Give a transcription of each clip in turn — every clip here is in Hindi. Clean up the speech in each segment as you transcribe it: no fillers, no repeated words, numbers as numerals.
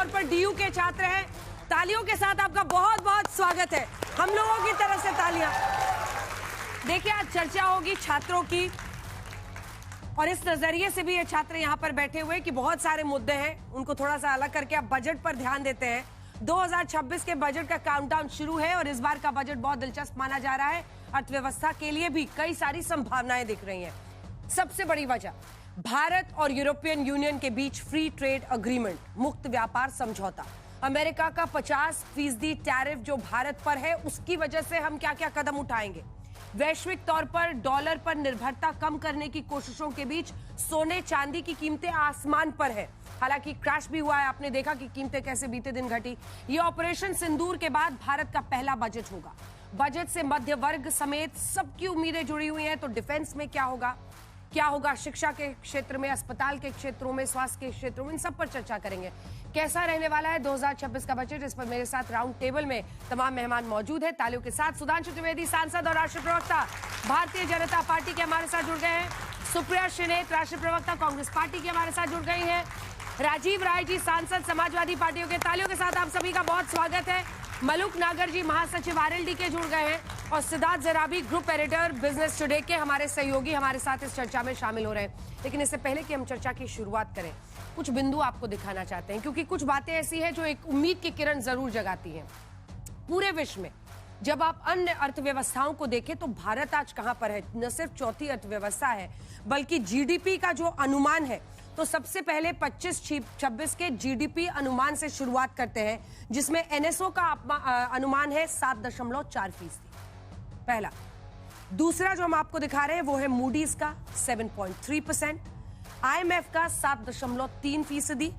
तौर पर डीयू के छात्र हैं। तालियों के साथ आपका बहुत बहुत स्वागत है, हम लोगों की तरफ से तालियां। देखिए, आज चर्चा होगी छात्रों की, और इस नजरिए से भी ये छात्र यहाँ पर बैठे हुए कि बहुत सारे मुद्दे हैं, उनको थोड़ा सा अलग करके आप बजट पर ध्यान देते हैं। 2026 के बजट का काउंटडाउन शुरू है और इस बार का बजट बहुत दिलचस्प माना जा रहा है। अर्थव्यवस्था के लिए भी कई सारी संभावनाएं दिख रही हैं। सबसे बड़ी वजह, भारत और यूरोपियन यूनियन के बीच फ्री ट्रेड अग्रीमेंट, मुक्त व्यापार समझौता। अमेरिका का 50% टैरिफ जो भारत पर है, उसकी वजह से हम क्या क्या कदम उठाएंगे। वैश्विक तौर पर डॉलर पर निर्भरता कम करने की कोशिशों के बीच सोने चांदी की कीमतें आसमान पर है। हालांकि क्रैश भी हुआ है, आपने देखा कि कीमतें कैसे बीते दिन घटी। ये ऑपरेशन सिंदूर के बाद भारत का पहला बजट होगा। बजट से मध्य वर्ग समेत सबकी उम्मीदें जुड़ी हुई हैं। तो डिफेंस में क्या होगा, क्या होगा शिक्षा के क्षेत्र में, अस्पताल के क्षेत्रों में, स्वास्थ्य के क्षेत्रों में, इन सब पर चर्चा करेंगे। कैसा रहने वाला है 2026 का बजट, इस पर मेरे साथ राउंड टेबल में तमाम मेहमान मौजूद हैं। तालियों के साथ सुधांशु त्रिवेदी, सांसद और राष्ट्रीय प्रवक्ता भारतीय जनता पार्टी के हमारे साथ जुड़ गए हैं। सुप्रिया श्रीनेत, राष्ट्रीय प्रवक्ता कांग्रेस पार्टी के हमारे साथ जुड़ गई हैं। राजीव राय जी, सांसद समाजवादी पार्टियों के। तालियों के साथ आप सभी का बहुत स्वागत है। मलूक नागर जी, महासचिव आरएलडी के जुड़ गए हैं, और Siddharth Zarabi, group editor business today के हमारे सहयोगी हमारे साथ इस चर्चा में शामिल हो रहे हैं। लेकिन इससे पहले कि हम चर्चा की शुरुआत करें, कुछ बिंदु आपको दिखाना चाहते हैं, क्योंकि कुछ बातें ऐसी हैं जो एक उम्मीद की किरण जरूर जगाती हैं। पूरे विश्व में जब आप अन्य अर्थव्यवस्थाओं को देखें तो भारत आज कहां पर है। न सिर्फ चौथी अर्थव्यवस्था है, बल्कि जीडीपी का जो अनुमान है, तो सबसे पहले 25-26 के जीडीपी अनुमान से शुरुआत करते हैं, जिसमें एनएसओ का अनुमान है 7.4%। पहला। दूसरा जो हम आपको दिखा रहे हैं वो है मूडीज का 7.3%, आईएमएफ का 7.3%,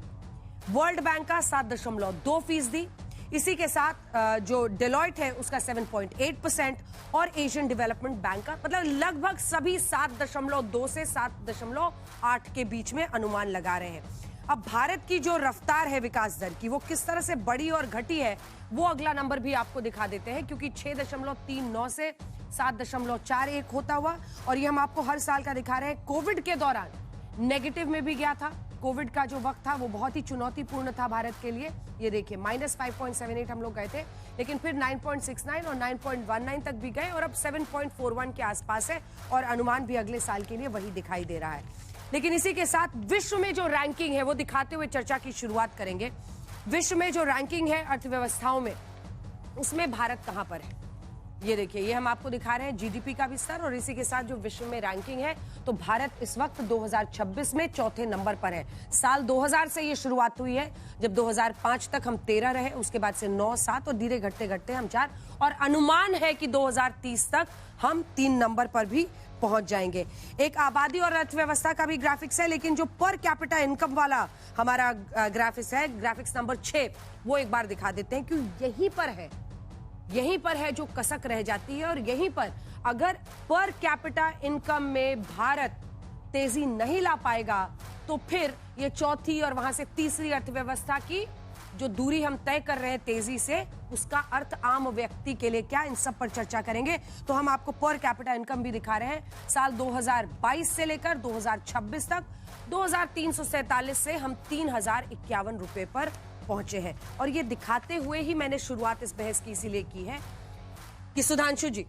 वर्ल्ड बैंक का 7.2%, इसी के साथ जो डेलॉयट है उसका 7.8% और एशियन डेवलपमेंट बैंक का, मतलब लगभग सभी 7.2 से 7.8 के बीच में अनुमान लगा रहे हैं। अब भारत की जो रफ्तार है विकास दर की, वो किस तरह से बढ़ी और घटी है, वो अगला नंबर भी आपको दिखा देते हैं, क्योंकि 6.39 से 7.41 होता हुआ, और ये हम आपको हर साल का दिखा रहे हैं। कोविड के दौरान नेगेटिव में भी गया था। कोविड का जो वक्त था वो बहुत ही चुनौतीपूर्ण था भारत के लिए। ये देखिए, -5.78 हम लोग गए थे, लेकिन फिर 9.69 और 9.19 तक भी गए, और अब 7.41 के आसपास है, और अनुमान भी अगले साल के लिए वही दिखाई दे रहा है। लेकिन इसी के साथ विश्व में जो रैंकिंग है वो दिखाते हुए चर्चा की शुरुआत करेंगे। विश्व में जो रैंकिंग है अर्थव्यवस्थाओं में, उसमें भारत कहां पर है। ये देखिए, ये हम आपको दिखा रहे हैं जीडीपी का भी स्तर, और इसी के साथ जो विश्व में रैंकिंग है, तो भारत इस वक्त 2026 में चौथे नंबर पर है। साल 2000 से ये शुरुआत हुई है, जब 2005 तक हम 13 रहे, उसके बाद से 9, 7 और धीरे घटते घटते हम 4, और अनुमान है कि 2030 तक हम 3 नंबर पर भी पहुंच जाएंगे। एक आबादी और अर्थव्यवस्था का भी ग्राफिक्स है, लेकिन जो पर कैपिटा इनकम वाला हमारा ग्राफिक्स है, ग्राफिक्स नंबर 6, वो एक बार दिखा देते हैं, क्योंकि यहीं पर है जो कसक रह जाती है। और यहीं पर अगर पर कैपिटा इनकम में भारत तेजी नहीं ला पाएगा, तो फिर ये चौथी और वहां से तीसरी अर्थव्यवस्था की जो दूरी हम तय कर रहे हैं तेजी से, उसका अर्थ आम व्यक्ति के लिए क्या, इन सब पर चर्चा करेंगे। तो हम आपको पर कैपिटा इनकम भी दिखा रहे हैं। साल 2022 से लेकर 2026 तक 2347 से हम 3051 रुपए पर पहुंचे हैं। और ये दिखाते हुए ही मैंने शुरुआत इस बहस की इसीलिए की है कि सुधांशु जी,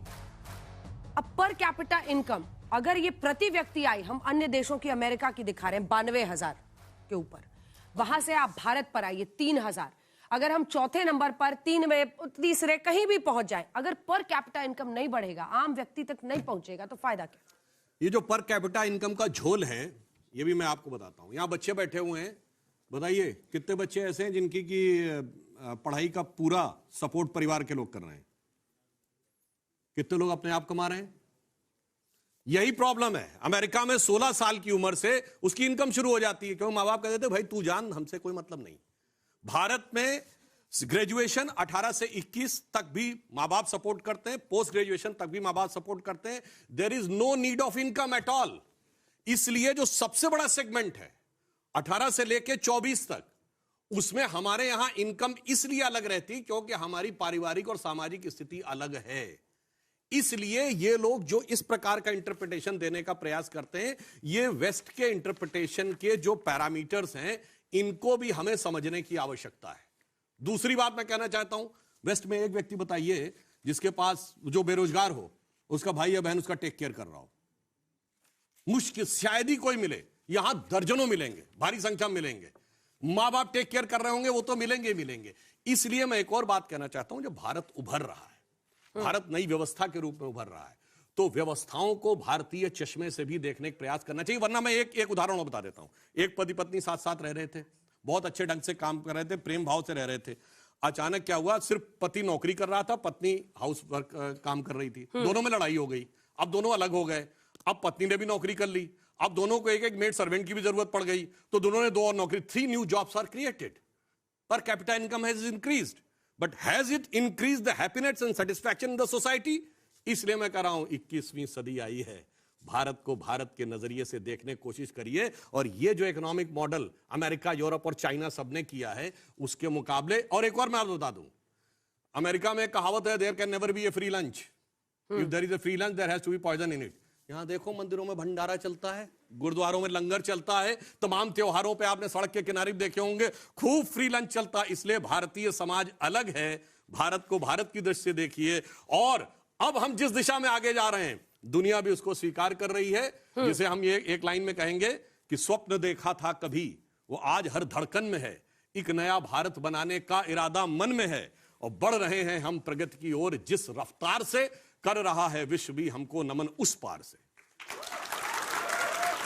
अब पर कैपिटा इनकम अगर ये प्रति व्यक्ति आई, हम अन्य देशों की, अमेरिका की दिखा रहे हैं 92,000 के ऊपर, वहां से आप भारत पर आइए 3,000, अगर हम चौथे नंबर पर, तीसरे कहीं भी पहुंच जाए, अगर पर कैपिटा इनकम नहीं बढ़ेगा, आम व्यक्ति तक नहीं पहुंचेगा, तो फायदा क्या। ये जो पर कैपिटा इनकम का झोल है, ये भी मैं आपको बताता हूं। यहां बच्चे बैठे हुए हैं, बताइए कितने बच्चे ऐसे हैं जिनकी पढ़ाई का पूरा सपोर्ट परिवार के लोग कर रहे हैं। कितने लोग अपने आप कमा रहे हैं। यही प्रॉब्लम है। अमेरिका में 16 साल की उम्र से उसकी इनकम शुरू हो जाती है, क्योंकि मां बाप कहते थे भाई तू जान, हमसे कोई मतलब नहीं। भारत में ग्रेजुएशन 18 से 21 तक भी मां बाप सपोर्ट करते हैं, पोस्ट ग्रेजुएशन तक भी मां बाप सपोर्ट करते हैं। There is no need of income at all. इसलिए जो सबसे बड़ा सेगमेंट है 18 से लेकर 24 तक, उसमें हमारे यहां इनकम इसलिए अलग रहती क्योंकि हमारी पारिवारिक और सामाजिक स्थिति अलग है। इसलिए ये लोग जो इस प्रकार का इंटरप्रिटेशन देने का प्रयास करते हैं, ये वेस्ट के इंटरप्रिटेशन के जो पैरामीटर्स हैं, इनको भी हमें समझने की आवश्यकता है। दूसरी बात मैं कहना चाहता हूं, वेस्ट में एक व्यक्ति बताइए जिसके पास जो बेरोजगार हो, उसका भाई या बहन उसका टेक केयर कर रहा हो। मुश्किल, शायद ही कोई मिले। यहां दर्जनों मिलेंगे, भारी संख्या में मिलेंगे। मां बाप टेक केयर कर रहे होंगे, वो तो मिलेंगे ही मिलेंगे। इसलिए मैं एक और बात कहना चाहता हूं, जब भारत उभर रहा है, भारत नई व्यवस्था के रूप में उभर रहा है, तो व्यवस्थाओं को भारतीय चश्मे से भी देखने का प्रयास करना चाहिए। वरना मैं एक उदाहरण और बता देता हूं। एक पति पत्नी साथ साथ रह रहे थे, बहुत अच्छे ढंग से काम कर रहे थे, प्रेम भाव से रह रहे थे। अचानक क्या हुआ, सिर्फ पति नौकरी कर रहा था, पत्नी हाउस वर्क काम कर रही थी। दोनों में लड़ाई हो गई, अब दोनों अलग हो गए। अब पत्नी ने भी नौकरी कर ली, अब दोनों को एक एक मेड सर्वेंट की भी जरूरत पड़ गई, तो दोनों ने 2 और नौकरी, 3 new jobs are created. Per capita income has increased, but has it increase the happiness and satisfaction in the society? इसलिए मैं कह रहा हूं 21वीं सदी आई है, भारत को भारत के नजरिए से देखने की कोशिश करिए। और ये जो इकोनॉमिक मॉडल अमेरिका, यूरोप और चाइना सबने किया है, उसके मुकाबले। और एक और मैं आपको बता दूं, अमेरिका में कहावत है, there can never be a free lunch, if there is a free lunch there has to be poison in it. यहां देखो, मंदिरों में भंडारा चलता है, गुरुद्वारों में लंगर चलता है, तमाम त्योहारों पे आपने सड़क के किनारे देखे होंगे खूब फ्री लंच चलता है। इसलिए भारतीय समाज अलग है, भारत को भारत की दृष्टि से देखिए। और अब हम जिस दिशा में आगे जा रहे हैं, दुनिया भी उसको स्वीकार कर रही है। जिसे हम ये एक लाइन में कहेंगे कि स्वप्न देखा था कभी, वो आज हर धड़कन में है। एक नया भारत बनाने का इरादा मन में है, और बढ़ रहे हैं हम प्रगति की ओर। जिस रफ्तार से कर रहा है विश्व भी हमको नमन उस पार से।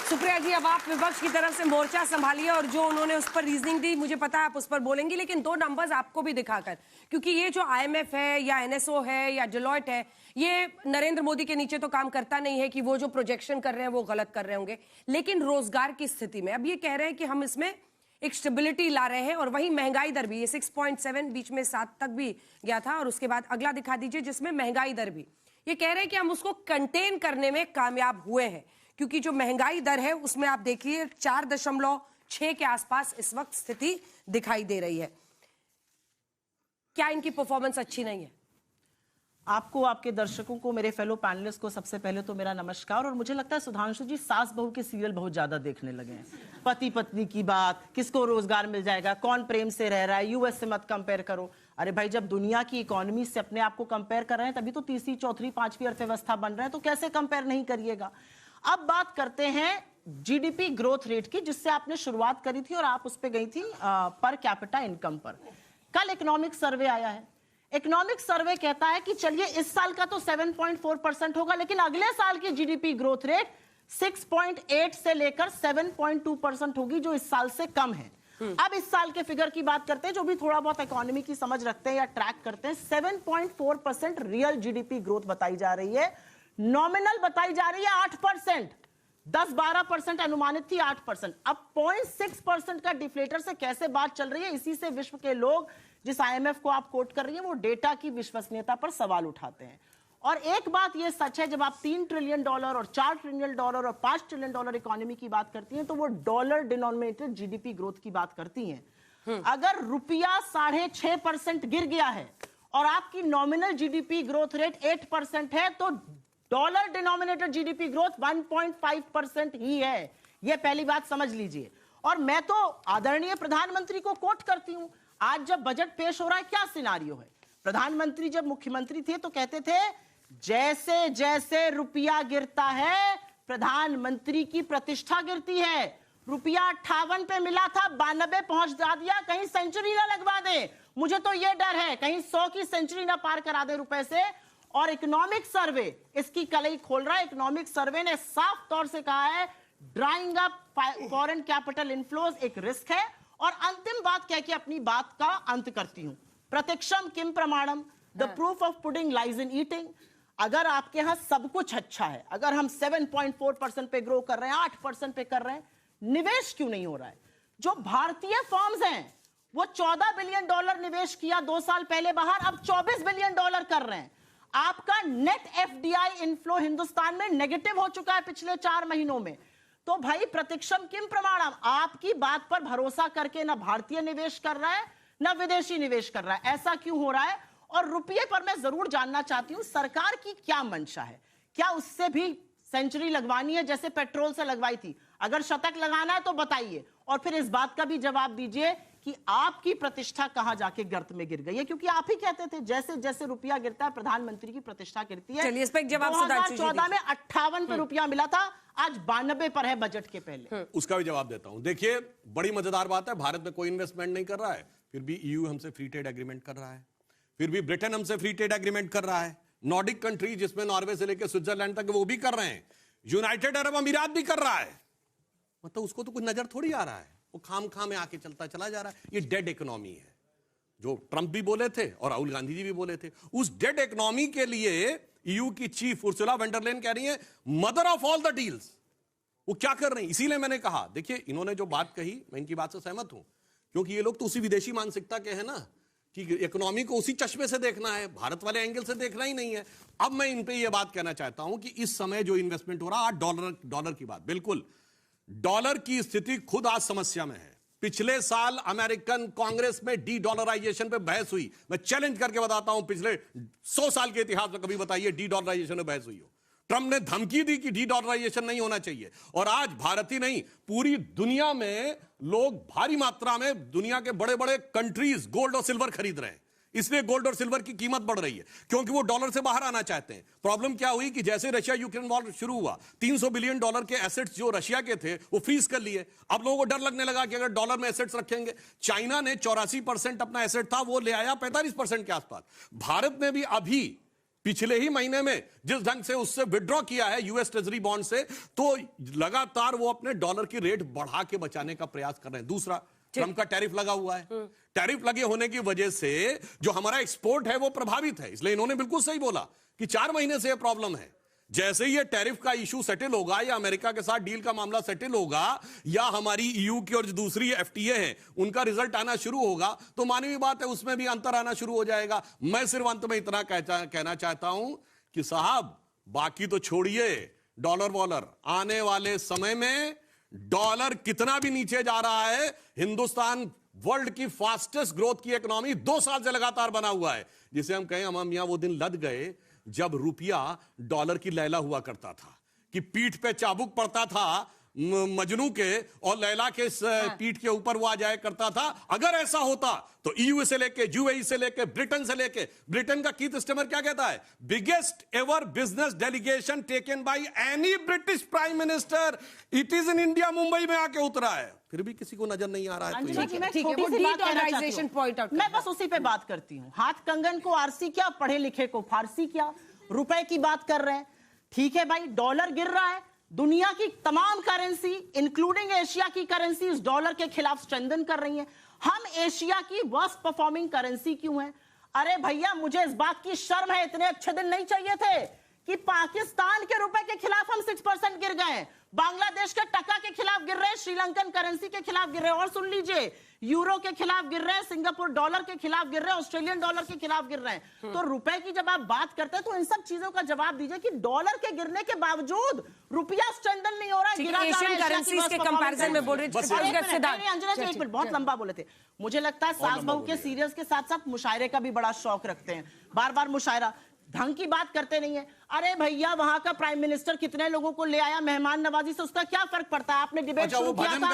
सुप्रिया जी, अब आप विपक्ष की तरफ से मोर्चा संभालिए, और जो उन्होंने उस पर रीजनिंग दी, मुझे पता है आप उस पर बोलेंगी, लेकिन 2 नंबर्स आपको भी दिखाकर, क्योंकि ये जो IMF है या NSO है या डेलॉयट है, ये नरेंद्र मोदी के नीचे तो काम करता नहीं है कि वो जो प्रोजेक्शन कर रहे हैं वो गलत कर रहे होंगे। लेकिन रोजगार की स्थिति में अब ये कह रहे हैं कि हम इसमें एक स्टेबिलिटी ला रहे हैं, और वही महंगाई दर भी, ये 6.7 बीच में 7 तक भी गया था, और उसके बाद अगला दिखा दीजिए जिसमें महंगाई दर भी, ये कह रहे हैं कि हम उसको कंटेन करने में कामयाब हुए हैं। क्योंकि जो महंगाई दर है उसमें आप देखिए 4.6 के आसपास इस वक्त स्थिति दिखाई दे रही है। क्या इनकी परफॉर्मेंस अच्छी नहीं है? आपको, आपके दर्शकों को, मेरे फेलो पैनलिस्ट को सबसे पहले तो मेरा नमस्कार। और मुझे लगता है सुधांशु जी सास बहू के सीरियल बहुत ज्यादा देखने लगे हैं। पति पत्नी की बात, किसको रोजगार मिल जाएगा, कौन प्रेम से रह रहा है, यूएस से मत कंपेयर करो। अरे भाई, जब दुनिया की इकोनॉमी से अपने आप को कंपेयर कर रहे हैं, तभी तो तीसरी, चौथी, 5वीं अर्थव्यवस्था बन रहे हैं, तो कैसे कंपेयर नहीं करिएगा। अब बात करते हैं जीडीपी ग्रोथ रेट की, जिससे आपने शुरुआत करी थी और आप उस पर गई थी पर कैपिटा इनकम पर। कल इकोनॉमिक सर्वे आया है। इकोनॉमिक सर्वे कहता है कि चलिए इस साल का तो 7.4% होगा, लेकिन अगले साल की जीडीपी ग्रोथ रेट 6.8 से लेकर 7.2% होगी, जो इस साल से कम है। अब इस साल के फिगर की बात करते हैं, जो भी थोड़ा बहुत इकोनॉमी की समझ रखते हैं या ट्रैक करते हैं। 7.4% रियल जीडीपी ग्रोथ बताई जा रही है, नॉमिनल बताई जा रही है 8%। 10-12% अनुमानित थी, 8%। अब 0.6% का डिफ्लेटर से कैसे बात चल रही है, इसी से विश्व के लोग, जिस IMF को आप कोट कर रही हैं, वो डेटा की विश्वसनीयता पर सवाल उठाते हैं। और एक बात ये सच है, जब आप $3 ट्रिलियन और $4 ट्रिलियन और $5 ट्रिलियन इकोनॉमी की बात करती हैं, तो वो डॉलर डिनोमिनेटेड जीडीपी ग्रोथ की बात करती हैं। अगर रुपया 6.5% गिर गया है और आपकी नॉमिनल जीडीपी ग्रोथ रेट 8% है, तो डॉलर डिनोमिनेटेड जीडीपी ग्रोथ 1.5% ही है। यह पहली बात समझ लीजिए। और मैं तो आदरणीय प्रधानमंत्री को कोट करती हूं। आज जब बजट पेश हो रहा है, क्या सिनारियो है? प्रधानमंत्री जब मुख्यमंत्री थे तो कहते थे, जैसे जैसे रुपया गिरता है, प्रधानमंत्री की प्रतिष्ठा गिरती है। रुपया 58 पे मिला था, 92 पहुंच दिया, कहीं सेंचुरी ना लगवा दे। मुझे तो यह डर है, कहीं 100 की सेंचुरी ना पार करा दे रुपए से। और इकोनॉमिक सर्वे इसकी कलई खोल रहा है। इकोनॉमिक सर्वे ने साफ तौर से कहा है, drawing up foreign capital inflows एक रिस्क है। और अंतिम बात कह के अपनी बात का अंत करती हूं। प्रत्यक्षम किम प्रमाणम, the proof of pudding lies in eating. अगर आपके यहां सब कुछ अच्छा है, अगर हम 7.4% पे ग्रो कर रहे हैं, 8% पे कर रहे हैं, निवेश क्यों नहीं हो रहा है? जो भारतीय फर्म्स हैं वो $14 बिलियन निवेश किया 2 साल पहले बाहर, अब $24 बिलियन कर रहे हैं। आपका नेट एफडीआई इनफ्लो हिंदुस्तान में नेगेटिव हो चुका है पिछले 4 महीनों में। तो भाई, प्रत्यक्षम किम प्रमाणम, आपकी बात पर भरोसा करके ना भारतीय निवेश कर रहा है ना विदेशी निवेश कर रहा है। ऐसा क्यों हो रहा है? और रुपये पर मैं जरूर जानना चाहती हूं, सरकार की क्या मंशा है? क्या उससे भी सेंचुरी लगवानी है जैसे पेट्रोल से लगवाई थी? अगर शतक लगाना है तो बताइए, और फिर इस बात का भी जवाब दीजिए कि आपकी प्रतिष्ठा कहां जाके गर्त में गिर गई है, क्योंकि आप ही कहते थे जैसे जैसे रुपया गिरता है प्रधानमंत्री की प्रतिष्ठा गिरती है। चलिए इस पे एक जवाब 2014 में 58 पे रुपया मिला था, आज 92 पर है बजट के पहले। उसका भी जवाब देता हूं। देखिए बड़ी मजेदार बात है, भारत में कोई इन्वेस्टमेंट नहीं कर रहा है, फिर भी ईयू हमसे फ्री ट्रेड एग्रीमेंट कर रहा है, फिर भी ब्रिटेन हमसे फ्री ट्रेड एग्रीमेंट कर रहा है, नॉर्डिक कंट्री जिसमें नॉर्वे से लेकर स्विट्जरलैंड तक वो भी कर रहे हैं, यूनाइटेड अरब अमीरात भी कर रहा है। मतलब उसको तो कुछ नजर थोड़ी आ रहा है, वो खाम में आके चलता चला जा रहा है। ये डेड इकोनॉमी है, जो ट्रंप भी बोले थे और राहुल गांधी जी भी बोले थे। उस डेड इकोनॉमी के लिए ईयू की चीफ उर्सुला वॉन डर लेyen कह रही है mother of all the deals. वो क्या कर रहे हैं, इसीलिए मैंने कहा देखिए इन्होंने जो बात कही मैं इनकी बात से सहमत हूं, क्योंकि ये लोग तो उसी विदेशी मानसिकता के हैं ना कि इकोनॉमी को उसी चश्मे से देखना है, भारत वाले एंगल से देखना ही नहीं है। अब मैं इन पे ये बात कहना चाहता हूं कि इस समय जो इन्वेस्टमेंट हो रहा है, डॉलर की बात, बिल्कुल डॉलर की स्थिति खुद आज समस्या में है। पिछले साल अमेरिकन कांग्रेस में डी डॉलराइजेशन पे बहस हुई। मैं चैलेंज करके बताता हूं पिछले 100 साल के इतिहास में कभी बताइए डी डॉलराइजेशन में बहस हुई हो। ट्रंप ने धमकी दी कि डी डॉलराइजेशन नहीं होना चाहिए, और आज भारत ही नहीं पूरी दुनिया में लोग भारी मात्रा में दुनिया के बड़े बड़े कंट्रीज गोल्ड और सिल्वर खरीद रहे हैं। इसलिए गोल्ड और सिल्वर की कीमत बढ़ रही है, क्योंकि वो डॉलर से बाहर आना चाहते हैं। प्रॉब्लम क्या हुई कि जैसे रशिया यूक्रेन वॉर शुरू हुआ, 300 बिलियन डॉलर के एसेट्स जो रशिया के थे वो फ्रीज कर लिए। अब लोगों को डर लगने लगा कि अगर डॉलर में एसेट्स रखेंगे, चाइना ने 84% अपना एसेट था वो ले आया 45% के आसपास। भारत ने भी अभी पिछले ही महीने में जिस ढंग से उससे विड्रॉ किया है यूएस ट्रेजरी बॉन्ड से, तो लगातार वो अपने डॉलर की रेट बढ़ा के बचाने का प्रयास कर रहे हैं। दूसरा, ट्रंप का टैरिफ लगा हुआ है, टैरिफ लगे होने की वजह से जो हमारा एक्सपोर्ट है वो प्रभावित है। इसलिए इन्होंने बिल्कुल सही बोला कि 4 महीने से ये प्रॉब्लम है। जैसे ही ये टैरिफ का इशू सेटल होगा, या अमेरिका के साथ डील का मामला सेटल होगा, या हमारी ईयू की और जो दूसरी एफटीए है उनका रिजल्ट आना शुरू होगा, तो मानवीय बात है उसमें भी अंतर आना शुरू हो जाएगा। मैं सिर्फ अंत में इतना कहना चाहता हूं कि साहब बाकी तो छोड़िए डॉलर वॉलर, आने वाले समय में डॉलर कितना भी नीचे जा रहा है, हिंदुस्तान वर्ल्ड की फास्टेस्ट ग्रोथ की इकोनॉमी 2 साल से लगातार बना हुआ है। जिसे हम कहें हम मियां वो दिन लद गए जब रुपया डॉलर की लैला हुआ करता था, कि पीठ पे चाबुक पड़ता था मजनू के और लैला के पीठ के ऊपर वो आ जाया करता था। अगर ऐसा होता तो ईयू से लेके यूएई से लेके ब्रिटेन से लेके, ब्रिटेन का कीथ स्टेमर क्या कहता है, biggest ever business delegation taken by any British prime minister, it is in India, Mumbai में आके उतरा है। फिर भी किसी को नजर नहीं आ रहा है। मैं बस उसी पे बात करती हूँ। हाथ कंगन को आरसी क्या, पढ़े लिखे को फारसी क्या, रुपए की बात कर रहे हैं। ठीक है भाई, डॉलर गिर रहा है, दुनिया की तमाम करेंसी इंक्लूडिंग एशिया की करेंसी इस डॉलर के खिलाफ स्ट्रेंथन कर रही हैं। हम एशिया की वर्स्ट परफॉर्मिंग करेंसी क्यों हैं? अरे भैया मुझे इस बात की शर्म है, इतने अच्छे दिन नहीं चाहिए थे कि पाकिस्तान के रुपए के खिलाफ हम 6% गिर गए, बांग्लादेश के टका के खिलाफ गिर रहे हैं, श्रीलंकन करेंसी के खिलाफ गिर रहे हैं, और सुन लीजिए यूरो के खिलाफ गिर रहे हैं, सिंगापुर डॉलर के खिलाफ गिर रहे हैं, ऑस्ट्रेलियन डॉलर के खिलाफ गिर रहे हैं। तो रुपए की जब आप बात करते हैं तो इन सब चीजों का जवाब दीजिए कि डॉलर के गिरने के बावजूद रुपया स्ट्रेंथन नहीं हो रहा है। एशियन करेंसीज के कंपैरिजन में बोल रहे हैं, एक मिनट, बहुत लंबा बोले थे। मुझे लगता है सास बहू के सीरियल्स के साथ साथ मुशायरे का भी बड़ा शौक रखते हैं, बार बार मुशायरा, ढंग की बात करते नहीं है। अरे भैया वहां का प्राइम मिनिस्टर कितने लोगों को ले आया मेहमान नवाजी से, उसका क्या फर्क पड़ता है? आपने डिबेट शुरू किया था,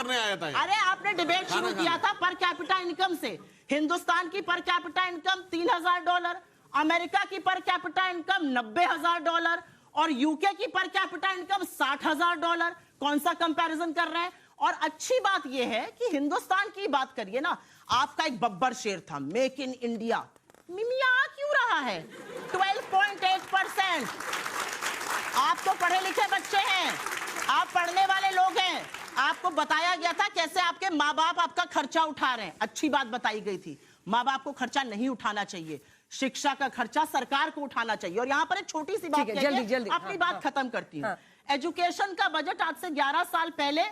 अरे आपने डिबेट शुरू किया था पर कैपिटा इनकम से। हिंदुस्तान की पर कैपिटा इनकम $3,000, अमेरिका की पर कैपिटा इनकम $90,000 और यूके की पर कैपिटा इनकम $60,000। कौन सा कंपैरिजन कर रहे हैं? और अच्छी बात यह है कि हिंदुस्तान की बात करिए ना, आपका एक बब्बर शेर था मेक इन इंडिया, मिमिया आ क्यों रहा है? 12.8%। आप तो पढ़े लिखे बच्चे हैं, आप पढ़ने वाले लोग हैं, आपको बताया गया था कैसे आपके माँ बाप आपका खर्चा उठा रहे हैं। अच्छी बात बताई गई थी, माँ बाप को खर्चा नहीं उठाना चाहिए, शिक्षा का खर्चा सरकार को उठाना चाहिए। और यहाँ पर एक छोटी सी बात जल्दी अपनी बात खत्म करती हूँ। एजुकेशन का बजट आज से 11 साल पहले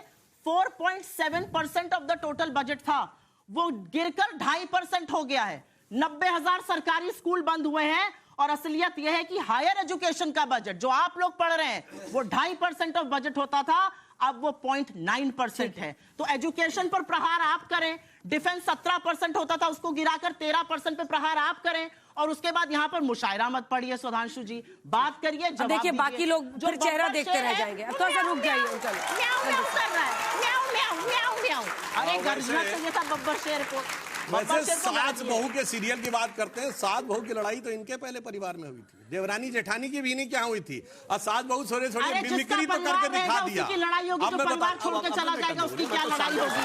4.7% ऑफ द टोटल बजट था, वो गिरकर 2.5% हो गया है। 90,000 सरकारी स्कूल बंद हुए हैं, और असलियत यह है कि हायर एजुकेशन का बजट जो आप लोग पढ़ रहे हैं वो 2.5% ऑफ बजट होता था, अब वो 0.9% है। तो एजुकेशन पर प्रहार आप करें, डिफेंस 17% होता था उसको गिराकर 13% पे प्रहार आप करें, और उसके बाद यहाँ पर मुशायरा मत पढ़िए सुधांशु जी, बात करिए, जवाब देखिए बाकी लोग जो फिर चेहरा बब्बर देखते शेर रह है, जाएंगे। अब थोड़ा सा रुक जाइए, चलो। म्याऊं म्याऊं कर रहा है, म्याऊं म्याऊं म्याऊं म्याऊं। अरे गर्जना चाहिए था बब्बर शेर को। वैसे सास बहू के सीरियल की बात करते हैं, सास बहू की लड़ाई तो इनके पहले परिवार में हुई थी, देवरानी जेठानी की भी नहीं क्या हुई थी, और सास बहू सोरे सोरे मिमिक्री तो करके दिखा दिया। उसकी लड़ाई होगी, जो परिवार छोड़ के चला जाएगा उसकी क्या लड़ाई होगी?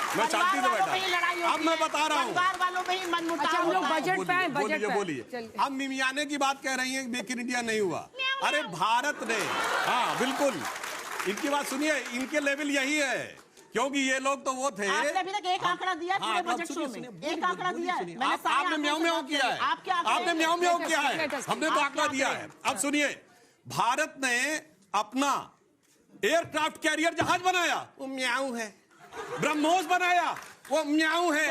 मैं शांति से बैठा, अब मैं बता रहा हूँ। परिवार वालों में ही मनमुटाव। अच्छा हम लोग बजट पे हैं, बजट पे। बोलिए, हम मिमियाने की बात कह रही हैं, मेक इन इंडिया नहीं हुआ। अरे भारत ने, हाँ बिल्कुल, इनकी बात सुनिए, इनके लेवल यही है, क्योंकि ये लोग तो वो थे। आपने अभी तक एक आंकड़ा दिया है पूरे बजट शो में, एक आंकड़ा दिया है। आपने म्याऊं म्याऊं किया है, आपने म्याऊं म्याऊं किया है, हमने तो आंकड़ा दिया है। अब सुनिए, भारत ने अपना एयरक्राफ्ट कैरियर जहाज बनाया, वो म्याऊं है। ब्रह्मोस बनाया, वो म्याऊं है।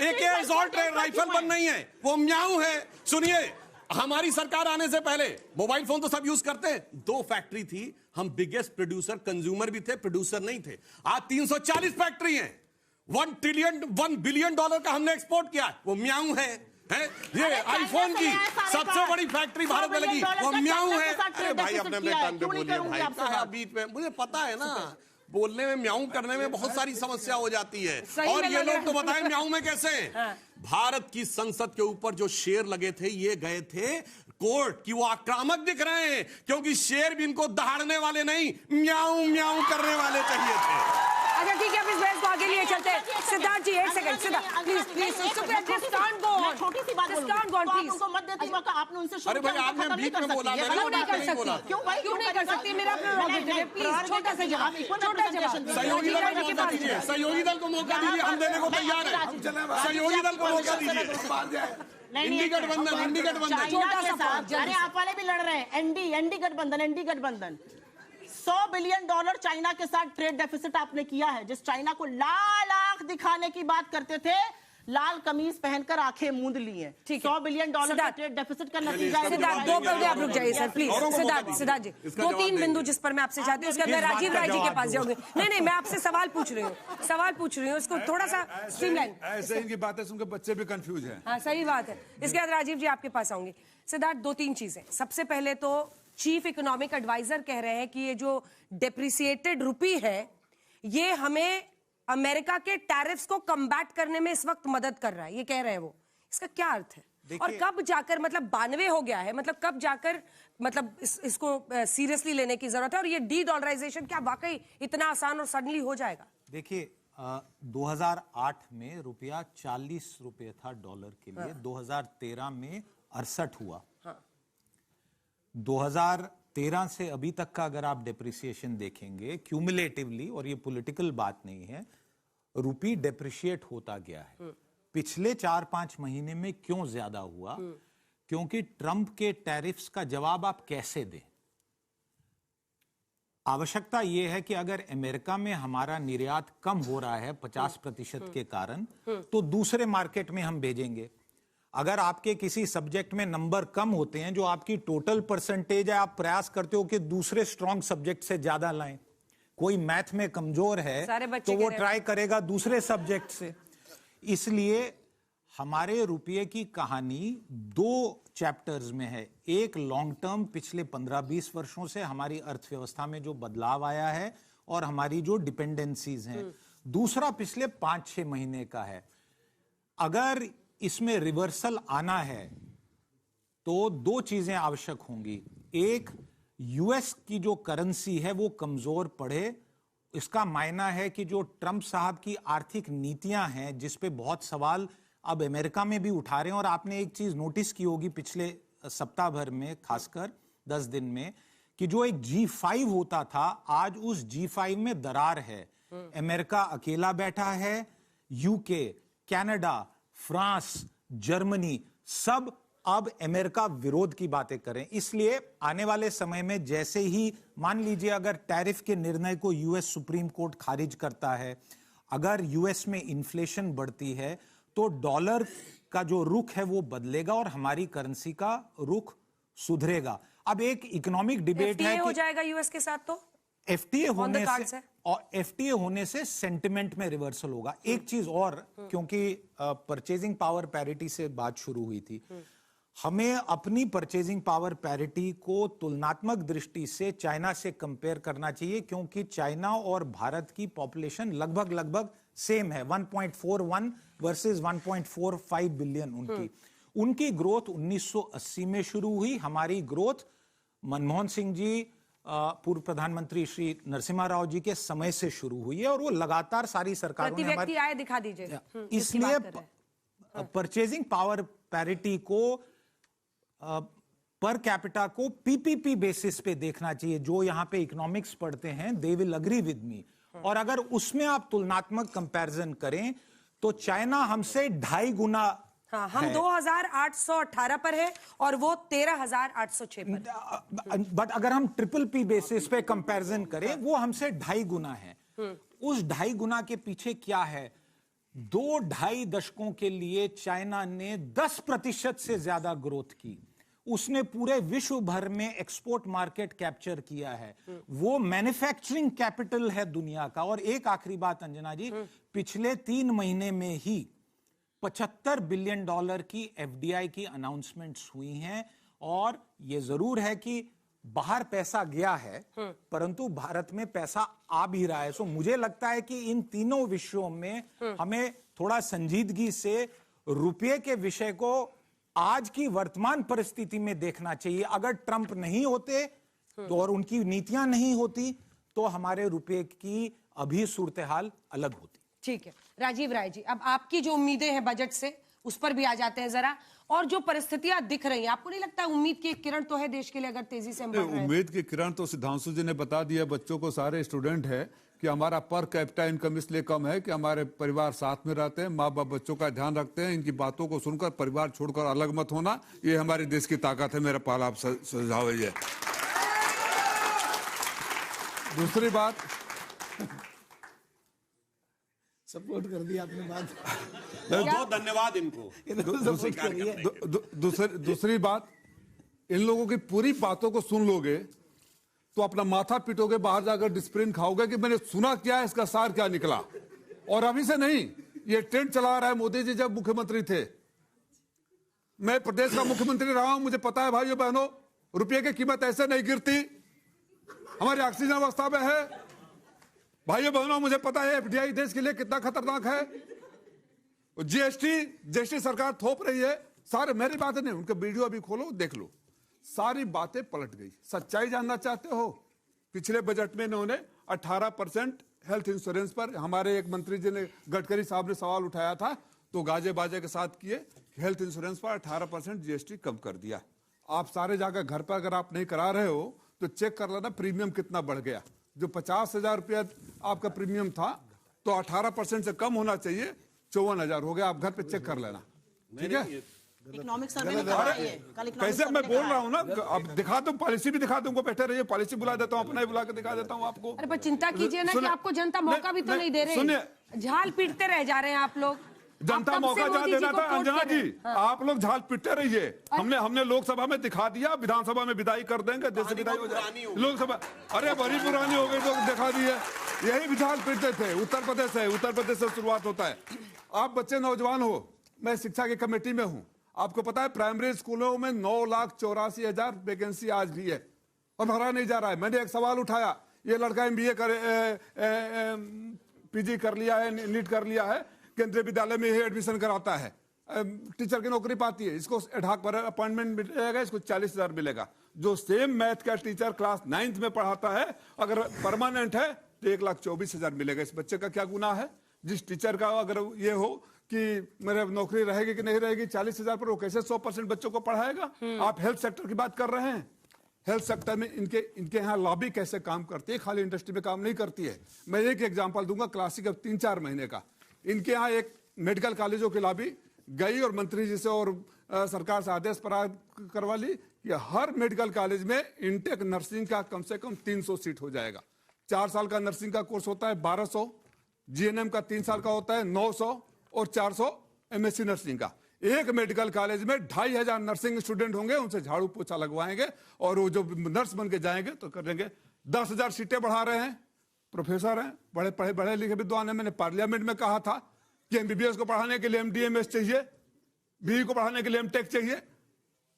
एक असॉल्ट राइफल बन नहीं है, वो म्याऊं है। सुनिए, हमारी सरकार आने से पहले मोबाइल फोन तो सब यूज करते हैं, 2 फैक्ट्री थी, हम बिगेस्ट प्रोड्यूसर, कंज्यूमर भी थे, प्रोड्यूसर नहीं थे। आज 340 फैक्ट्री हैं, $1 बिलियन का हमने एक्सपोर्ट किया, वो म्याऊं है। ये आईफोन की सबसे बड़ी फैक्ट्री भारत में लगी, वो म्याऊं है। अरे भाई अपने कान पे बोलिए भाई, बीच में मुझे पता है ना, बोलने में म्याऊं करने में बहुत सारी समस्या हो जाती है। और ये लोग तो बताएं म्याऊं में कैसे। भारत की संसद के ऊपर जो शेर लगे थे, ये गए थे कोर्ट की, वो आक्रामक दिख रहे हैं, क्योंकि शेर भी इनको दहाड़ने वाले नहीं, म्याऊं म्याऊं करने वाले चाहिए थे। अच्छा ठीक है, अब इस बहस को आगे लिए चलते हैं। सिद्धार्थ जी एक सेकंड, सिद्धार्थ प्लीज प्लीज, छोटी सी बात प्लीज, उनको मत देती मौका, आपने उनसे अरे भाई आपने बीच में बोला, क्यों नहीं कर सकती? क्यों भाई, क्यों नहीं कर सकती? मेरा प्रेरोगेटिव है, प्लीज छोटा सा जवाब, छोटा जवाब। सहयोगी दल को मौका दीजिए, सहयोगी दल को मौका दीजिए, हम देने को तैयार है। सहयोगी दल को मौका दीजिए। इंडी गठबंधन, इंडी गठबंधन, छोटा सा, अरे आप वाले भी लड़ रहे हैं, एनडी गठबंधन। $100 बिलियन चाइना के साथ ट्रेड डेफिसिट आपने किया है। जिस चाइना को लाल आंख दिखाने की बात करते थे, लाल कमीज पहनकर आंखें मूंद ली हैं। $100 बिलियन का ट्रेड डेफिसिट का नतीजा है। सिद्धार्थ 2 पल आप रुक जाइए सर प्लीज। सिद्धार्थ जी 2-3 बिंदु जिस पर मैं आपसे चाहती हूँ, उसके अंदर राजीव राय जी के पास जाऊंगी। नहीं मैं आपसे सवाल पूछ रही हूँ, इसको थोड़ा सा स्ट्रीमलाइन। ऐसे इनकी बातें सुनकर बच्चे भी कंफ्यूज हैं। हाँ सही बात है। इसके बाद राजीव जी आपके पास आऊंगी। सिद्धार्थ 2-3 चीजें, सबसे पहले तो चीफ इकोनॉमिक एडवाइजर कह रहे हैं कि ये जो डेप्रिसिएटेड रुपी है, ये हमें अमेरिका के टैरिफ्स को कम्बैट करने में इस वक्त मदद कर रहा है, ये कह रहे हैं वो। इसका क्या अर्थ है? और कब जाकर, मतलब 92 हो गया है, मतलब कब जाकर, मतलब इसको सीरियसली लेने की जरूरत है? और ये डी डॉलराइजेशन क्या वाकई इतना आसान और सडनली हो जाएगा? देखिए 2008 में रुपया 40 रुपये था डॉलर के लिए। 2013 में 68 हुआ। 2013 से अभी तक का अगर आप डेप्रिसिएशन देखेंगे क्यूमुलेटिवली, और ये पॉलिटिकल बात नहीं है, रुपी डेप्रिशिएट होता गया है। पिछले 4-5 महीने में क्यों ज्यादा हुआ? क्योंकि ट्रंप के टैरिफ्स का जवाब आप कैसे दें। आवश्यकता यह है कि अगर अमेरिका में हमारा निर्यात कम हो रहा है 50% के कारण, तो दूसरे मार्केट में हम भेजेंगे। अगर आपके किसी सब्जेक्ट में नंबर कम होते हैं, जो आपकी टोटल परसेंटेज है, आप प्रयास करते हो कि दूसरे स्ट्रॉन्ग सब्जेक्ट से ज्यादा लाएं। कोई मैथ में कमजोर है तो वो ट्राई करेगा दूसरे सब्जेक्ट से। इसलिए हमारे रुपये की कहानी 2 चैप्टर्स में है। एक लॉन्ग टर्म, पिछले 15-20 वर्षों से हमारी अर्थव्यवस्था में जो बदलाव आया है और हमारी जो डिपेंडेंसीज हैं। दूसरा पिछले 5-6 महीने का है। अगर इसमें रिवर्सल आना है तो 2 चीजें आवश्यक होंगी। एक, यूएस की जो करेंसी है वो कमजोर पड़े। इसका मायना है कि जो ट्रंप साहब की आर्थिक नीतियां हैं, जिस पे बहुत सवाल अब अमेरिका में भी उठा रहे हैं, और आपने एक चीज नोटिस की होगी पिछले सप्ताह भर में, खासकर 10 दिन में, कि जो एक G5 होता था, आज उस G5 में दरार है। अमेरिका अकेला बैठा है, यूके, कनाडा, फ्रांस, जर्मनी सब अब अमेरिका विरोध की बातें करें। इसलिए आने वाले समय में जैसे ही, मान लीजिए अगर टैरिफ के निर्णय को यूएस सुप्रीम कोर्ट खारिज करता है, अगर यूएस में इन्फ्लेशन बढ़ती है, तो डॉलर का जो रुख है वो बदलेगा और हमारी करेंसी का रुख सुधरेगा। अब एक इकोनॉमिक डिबेट है हो जाएगा यूएस के साथ, तो एफटीए होने से और एफटीए होने से सेंटिमेंट में रिवर्सल होगा। एक चीज और, क्योंकि परचेजिंग पावर पैरिटी से बात शुरू हुई थी, हमें अपनी परचेजिंग पावर पैरिटी को तुलनात्मक दृष्टि से चाइना से कंपेयर करना चाहिए, क्योंकि चाइना और भारत की पॉपुलेशन लगभग सेम है, 1.41 वर्सेस 1.45 बिलियन उनकी ग्रोथ 1980 में शुरू हुई। हमारी ग्रोथ मनमोहन सिंह जी, पूर्व प्रधानमंत्री श्री नरसिम्हा राव जी के समय से शुरू हुई है और वो लगातार सारी सरकारों ने व्यक्ति आए दिखा दीजिए। इसलिए परचेजिंग पावर पैरिटी को पर कैपिटा को पीपीपी बेसिस पे देखना चाहिए। जो यहां पे इकोनॉमिक्स पढ़ते हैं they will agree with me. और अगर उसमें आप तुलनात्मक कंपैरिजन करें तो चाइना हमसे 2.5 गुना, हाँ, हम 2818 पर है और वो 13806 पर। बट अगर हम ट्रिपल पी बेसिस पे कंपैरिजन करें वो हमसे 2.5 गुना है। उस 2.5 गुना के पीछे क्या है? 2-2.5 दशकों के लिए चाइना ने 10% से ज्यादा ग्रोथ की। उसने पूरे विश्व भर में एक्सपोर्ट मार्केट कैप्चर किया है। वो मैन्युफैक्चरिंग कैपिटल है दुनिया का। और एक आखिरी बात अंजना जी, पिछले 3 महीने में ही $75 बिलियन की एफडीआई की अनाउंसमेंट्स हुई हैं। और यह जरूर है कि बाहर पैसा गया है, परंतु भारत में पैसा आ भी रहा है। सो मुझे लगता है कि इन तीनों विषयों में हमें थोड़ा संजीदगी से रुपये के विषय को आज की वर्तमान परिस्थिति में देखना चाहिए। अगर ट्रंप नहीं होते तो और उनकी नीतियां नहीं होती तो हमारे रुपये की अभी सूरत हाल अलग होती। ठीक है राजीव राय जी, अब आपकी जो उम्मीदें हैं बजट से उस पर भी आ जाते हैं जरा। और जो परिस्थितियां दिख रही हैं, आपको नहीं लगता उम्मीद की एक किरण तो है देश के लिए अगर तेजी से हम बढ़ रहे हैं? उम्मीद की किरण तो सिद्धांशु जी ने बता दिया बच्चों को, सारे स्टूडेंट है कि हमारा पर कैपिटा इनकम इसलिए कम है कि हमारे परिवार साथ में रहते हैं, माँ बाप बच्चों का ध्यान रखते हैं। इनकी बातों को सुनकर परिवार छोड़कर अलग मत होना, ये हमारे देश की ताकत है। मेरा पहला सुझाव है ये। दूसरी बात, सपोर्ट कर दिया आपने बात। बहुत धन्यवाद इनको। दूसरी बात, इन लोगों की पूरी बातों को सुन लोगे तो अपना माथा पीटोगे, बाहर जाकर डिस्प्रिन खाओगे कि मैंने सुना क्या है, इसका सार क्या निकला। और अभी से नहीं, ये ट्रेंड चला रहा है। मोदी जी जब मुख्यमंत्री थे, मैं प्रदेश का मुख्यमंत्री रहा हूं, मुझे पता है भाइयों बहनों, रुपये की कीमत ऐसे नहीं गिरती। हमारी ऑक्सीजन अवस्था में है भाइयों बहनों, मुझे पता है एफडीआई देश के लिए कितना खतरनाक है। जीएसटी सरकार थोप रही है। सारे मेरी बातें नहीं, उनके वीडियो अभी खोलो देख लो, सारी बातें पलट गई। सच्चाई जानना चाहते हो? पिछले बजट में इन्होंने 18% हेल्थ इंश्योरेंस पर, हमारे एक मंत्री जी ने, गडकरी साहब ने सवाल उठाया था तो गाजे बाजे के साथ किए, हेल्थ इंश्योरेंस पर 18% जीएसटी कम कर दिया। आप सारे जाकर घर पर अगर आप नहीं करा रहे हो तो चेक कर लेना प्रीमियम कितना बढ़ गया। जो 50,000 रुपया आपका प्रीमियम था तो 18% से कम होना चाहिए, 54,000 हो गया। आप घर पे चेक कर लेना, ठीक है? इकोनॉमिक सर्वे में कहा है कल। कैसे मैं बोल रहा हूँ ना, अब दिखा दूं, पॉलिसी भी दिखा दूंगा, बैठे रहिए, पॉलिसी बुला देता हूँ, अपना ही बुला के दिखा देता हूँ आपको। अरे पर चिंता कीजिए ना कि आपको जनता मौका भी तो नहीं दे रही। सुनिए, झाल पीटते रह जा रहे हैं आप लोग। जनता मौका जहाँ देना था अंजना जी, आप लोग झाल पिटते रहिए। हमने लोकसभा में दिखा दिया, विधानसभा में विदाई कर देंगे, जैसे विदाई हो जाए लोकसभा। अरे बड़ी पुरानी हो गई तो दिखा दी है। यही झाल पिटते थे। उत्तर प्रदेश से शुरुआत होता है। आप बच्चे नौजवान हो, मैं शिक्षा की कमेटी में हूँ। आपको पता है प्राइमरी स्कूलों में 9,84,000 वैकेंसी आज भी है और भरा नहीं जा रहा है। मैंने एक सवाल उठाया, ये लड़का MBA PG कर लिया है, नीट कर लिया है, केंद्रीय विद्यालय में ही एडमिशन कराता है, टीचर की नौकरी पाती है, इसको एडहॉक पर अपॉइंटमेंट मिलेगा, इसको 40,000 मिलेगा। जो सेम मैथ का टीचर क्लास 9th में पढ़ाता है, अगर परमानेंट है तो 1,24,000 मिलेगा। इस बच्चे का क्या गुनाह है? जिस टीचर का अगर ये हो कि मेरे नौकरी रहेगी कि नहीं रहेगी, 40,000 पर वो कैसे 100% बच्चों को पढ़ाएगा? आप हेल्थ सेक्टर की बात कर रहे हैं। हेल्थ सेक्टर में इनके यहाँ लॉबी कैसे काम करती है, खाली इंडस्ट्री में काम नहीं करती है। मैं एक एग्जांपल दूंगा, क्लासिक 3-4 महीने का। इनके यहाँ एक मेडिकल कॉलेजों की लॉबी गई और मंत्री जी से और सरकार से आदेश प्राप्त करवा ली कि हर मेडिकल कॉलेज में इनटेक नर्सिंग का कम से कम 300 सीट हो जाएगा। 4 साल का नर्सिंग का कोर्स होता है 1,200, GNM का 3 साल का होता है 900 और 400 MSc नर्सिंग का। एक मेडिकल कॉलेज में 2,500 नर्सिंग स्टूडेंट होंगे, उनसे झाड़ू पोछा लगवाएंगे और वो जो नर्स बन के जाएंगे तो करेंगे। 10,000 सीटें बढ़ा रहे हैं, प्रोफेसर हैं, बड़े लिखे विद्वान हैं। मैंने पार्लियामेंट में कहा था कि एमबीबीएस को पढ़ाने के लिए एमडीएमएस चाहिए, बीई को पढ़ाने के लिए एमटेक चाहिए।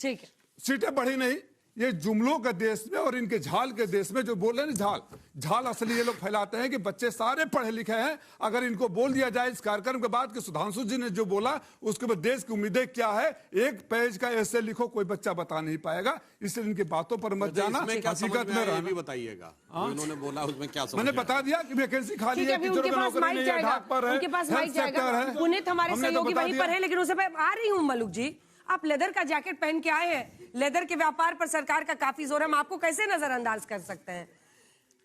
ठीक है, सीटें बढ़ी नहीं। ये जुमलों के देश में और इनके झाल के देश में जो बोल रहे हैं ना, झाल असली ये लोग फैलाते हैं कि बच्चे सारे पढ़े लिखे हैं। अगर इनको बोल दिया जाए इस कार्यक्रम के बाद कि सुधांशु जी ने जो बोला उसके बाद देश की उम्मीदें क्या है, एक पेज का ऐसे लिखो, कोई बच्चा बता नहीं पाएगा। इसलिए इनकी बातों पर मत जाना, हकीकत में रहना। बताइएगा उन्होंने बोला उसमें क्या समझ मैंने बता दिया कि वैकेंसी खाली है, टीचरों की नौकरी नहीं है, ढाक पर है, उनके पास माइक हेल्थ सेक्टर जाएगा। है। पुनीत हमारे हमने तो सहयोगी बता वहीं दिया। पर है, लेकिन उसे मैं आ रही हूँ मलुक जी, आप लेदर का जैकेट पहन के आए हैं, लेदर के व्यापार पर सरकार का काफी जोर है, हम आपको कैसे नजरअंदाज कर सकते हैं?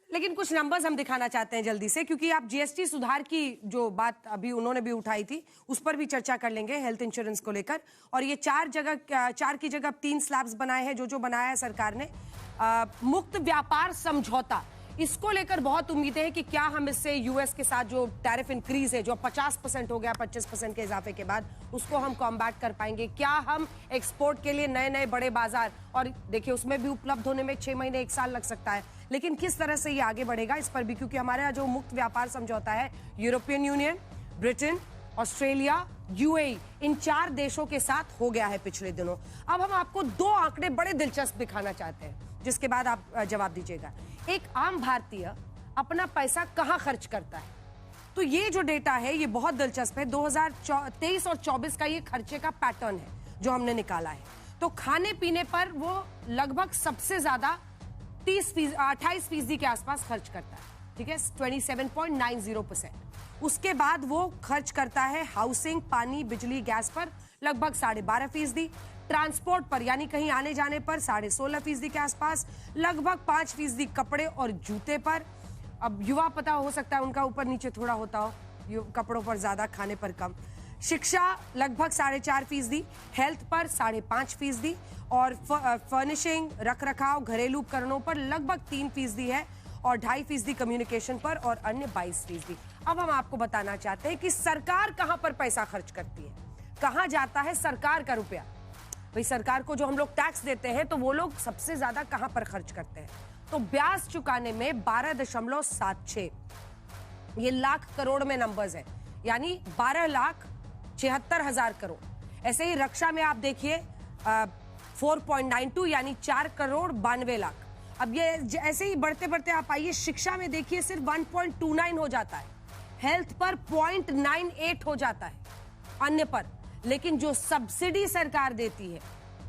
लेकिन कुछ नंबर्स हम दिखाना चाहते हैं जल्दी से, क्योंकि आप जीएसटी सुधार की जो बात अभी उन्होंने भी उठाई थी उस पर भी चर्चा कर लेंगे, हेल्थ इंश्योरेंस को लेकर। और ये 4 की जगह 3 स्लैब्स बनाए हैं, जो बनाया है सरकार ने। मुक्त व्यापार समझौता, इसको लेकर बहुत उम्मीदें हैं कि क्या हम इससे यूएस के साथ जो टैरिफ इंक्रीज है, जो 50% हो गया 25% के इजाफे के बाद, उसको हम कॉम्बैट कर पाएंगे? क्या हम एक्सपोर्ट के लिए नए नए बड़े बाजार, और देखिए उसमें भी उपलब्ध होने में 6 महीने 1 साल लग सकता है, लेकिन किस तरह से ये आगे बढ़ेगा इस पर भी, क्योंकि हमारे यहाँ जो मुक्त व्यापार समझौता है European Union, Britain, Australia, UAE, इन 4 देशों के साथ हो गया है पिछले दिनों। अब हम आपको 2 आंकड़े बड़े दिलचस्प दिखाना चाहते हैं, जिसके बाद आप जवाब दीजिएगा। एक आम भारतीय अपना पैसा कहां खर्च करता है, तो ये जो डेटा है ये बहुत दिलचस्प है। 2023 और 24 का ये खर्चे का पैटर्न है जो हमने निकाला है। तो खाने पीने पर वो लगभग सबसे ज्यादा 28% के आसपास खर्च करता है, ठीक है, 27.90%। उसके बाद वो खर्च करता है हाउसिंग, पानी, बिजली, गैस पर लगभग 12.5%, ट्रांसपोर्ट पर यानी कहीं आने जाने पर 16.5% के आसपास, लगभग 5% कपड़े और जूते पर। अब युवा पता हो सकता है उनका ऊपर नीचे थोड़ा होता हो, कपड़ों पर ज्यादा, खाने पर कम। शिक्षा लगभग 4.5%, हेल्थ पर 5.5%, और फर्निशिंग, रख रखाव, घरेलू उपकरणों पर लगभग 3% है, और 2.5% कम्युनिकेशन पर, और अन्य 22%। अब हम आपको बताना चाहते हैं कि सरकार कहां पर पैसा खर्च करती है, कहां जाता है सरकार का रुपया। भाई सरकार को जो हम लोग टैक्स देते हैं तो वो लोग सबसे ज्यादा कहां पर खर्च करते हैं, तो ब्याज चुकाने में 12.76, ये लाख करोड़ में नंबर्स है, यानी 12,76,000 करोड़। ऐसे ही रक्षा में आप देखिए 4.92 यानी 4,92,00,000। अब ये ऐसे ही बढ़ते बढ़ते आप आइए, शिक्षा में देखिए सिर्फ 1.29 हो जाता है, हेल्थ पर 0.98 हो जाता है, अन्य पर। लेकिन जो सब्सिडी सरकार देती है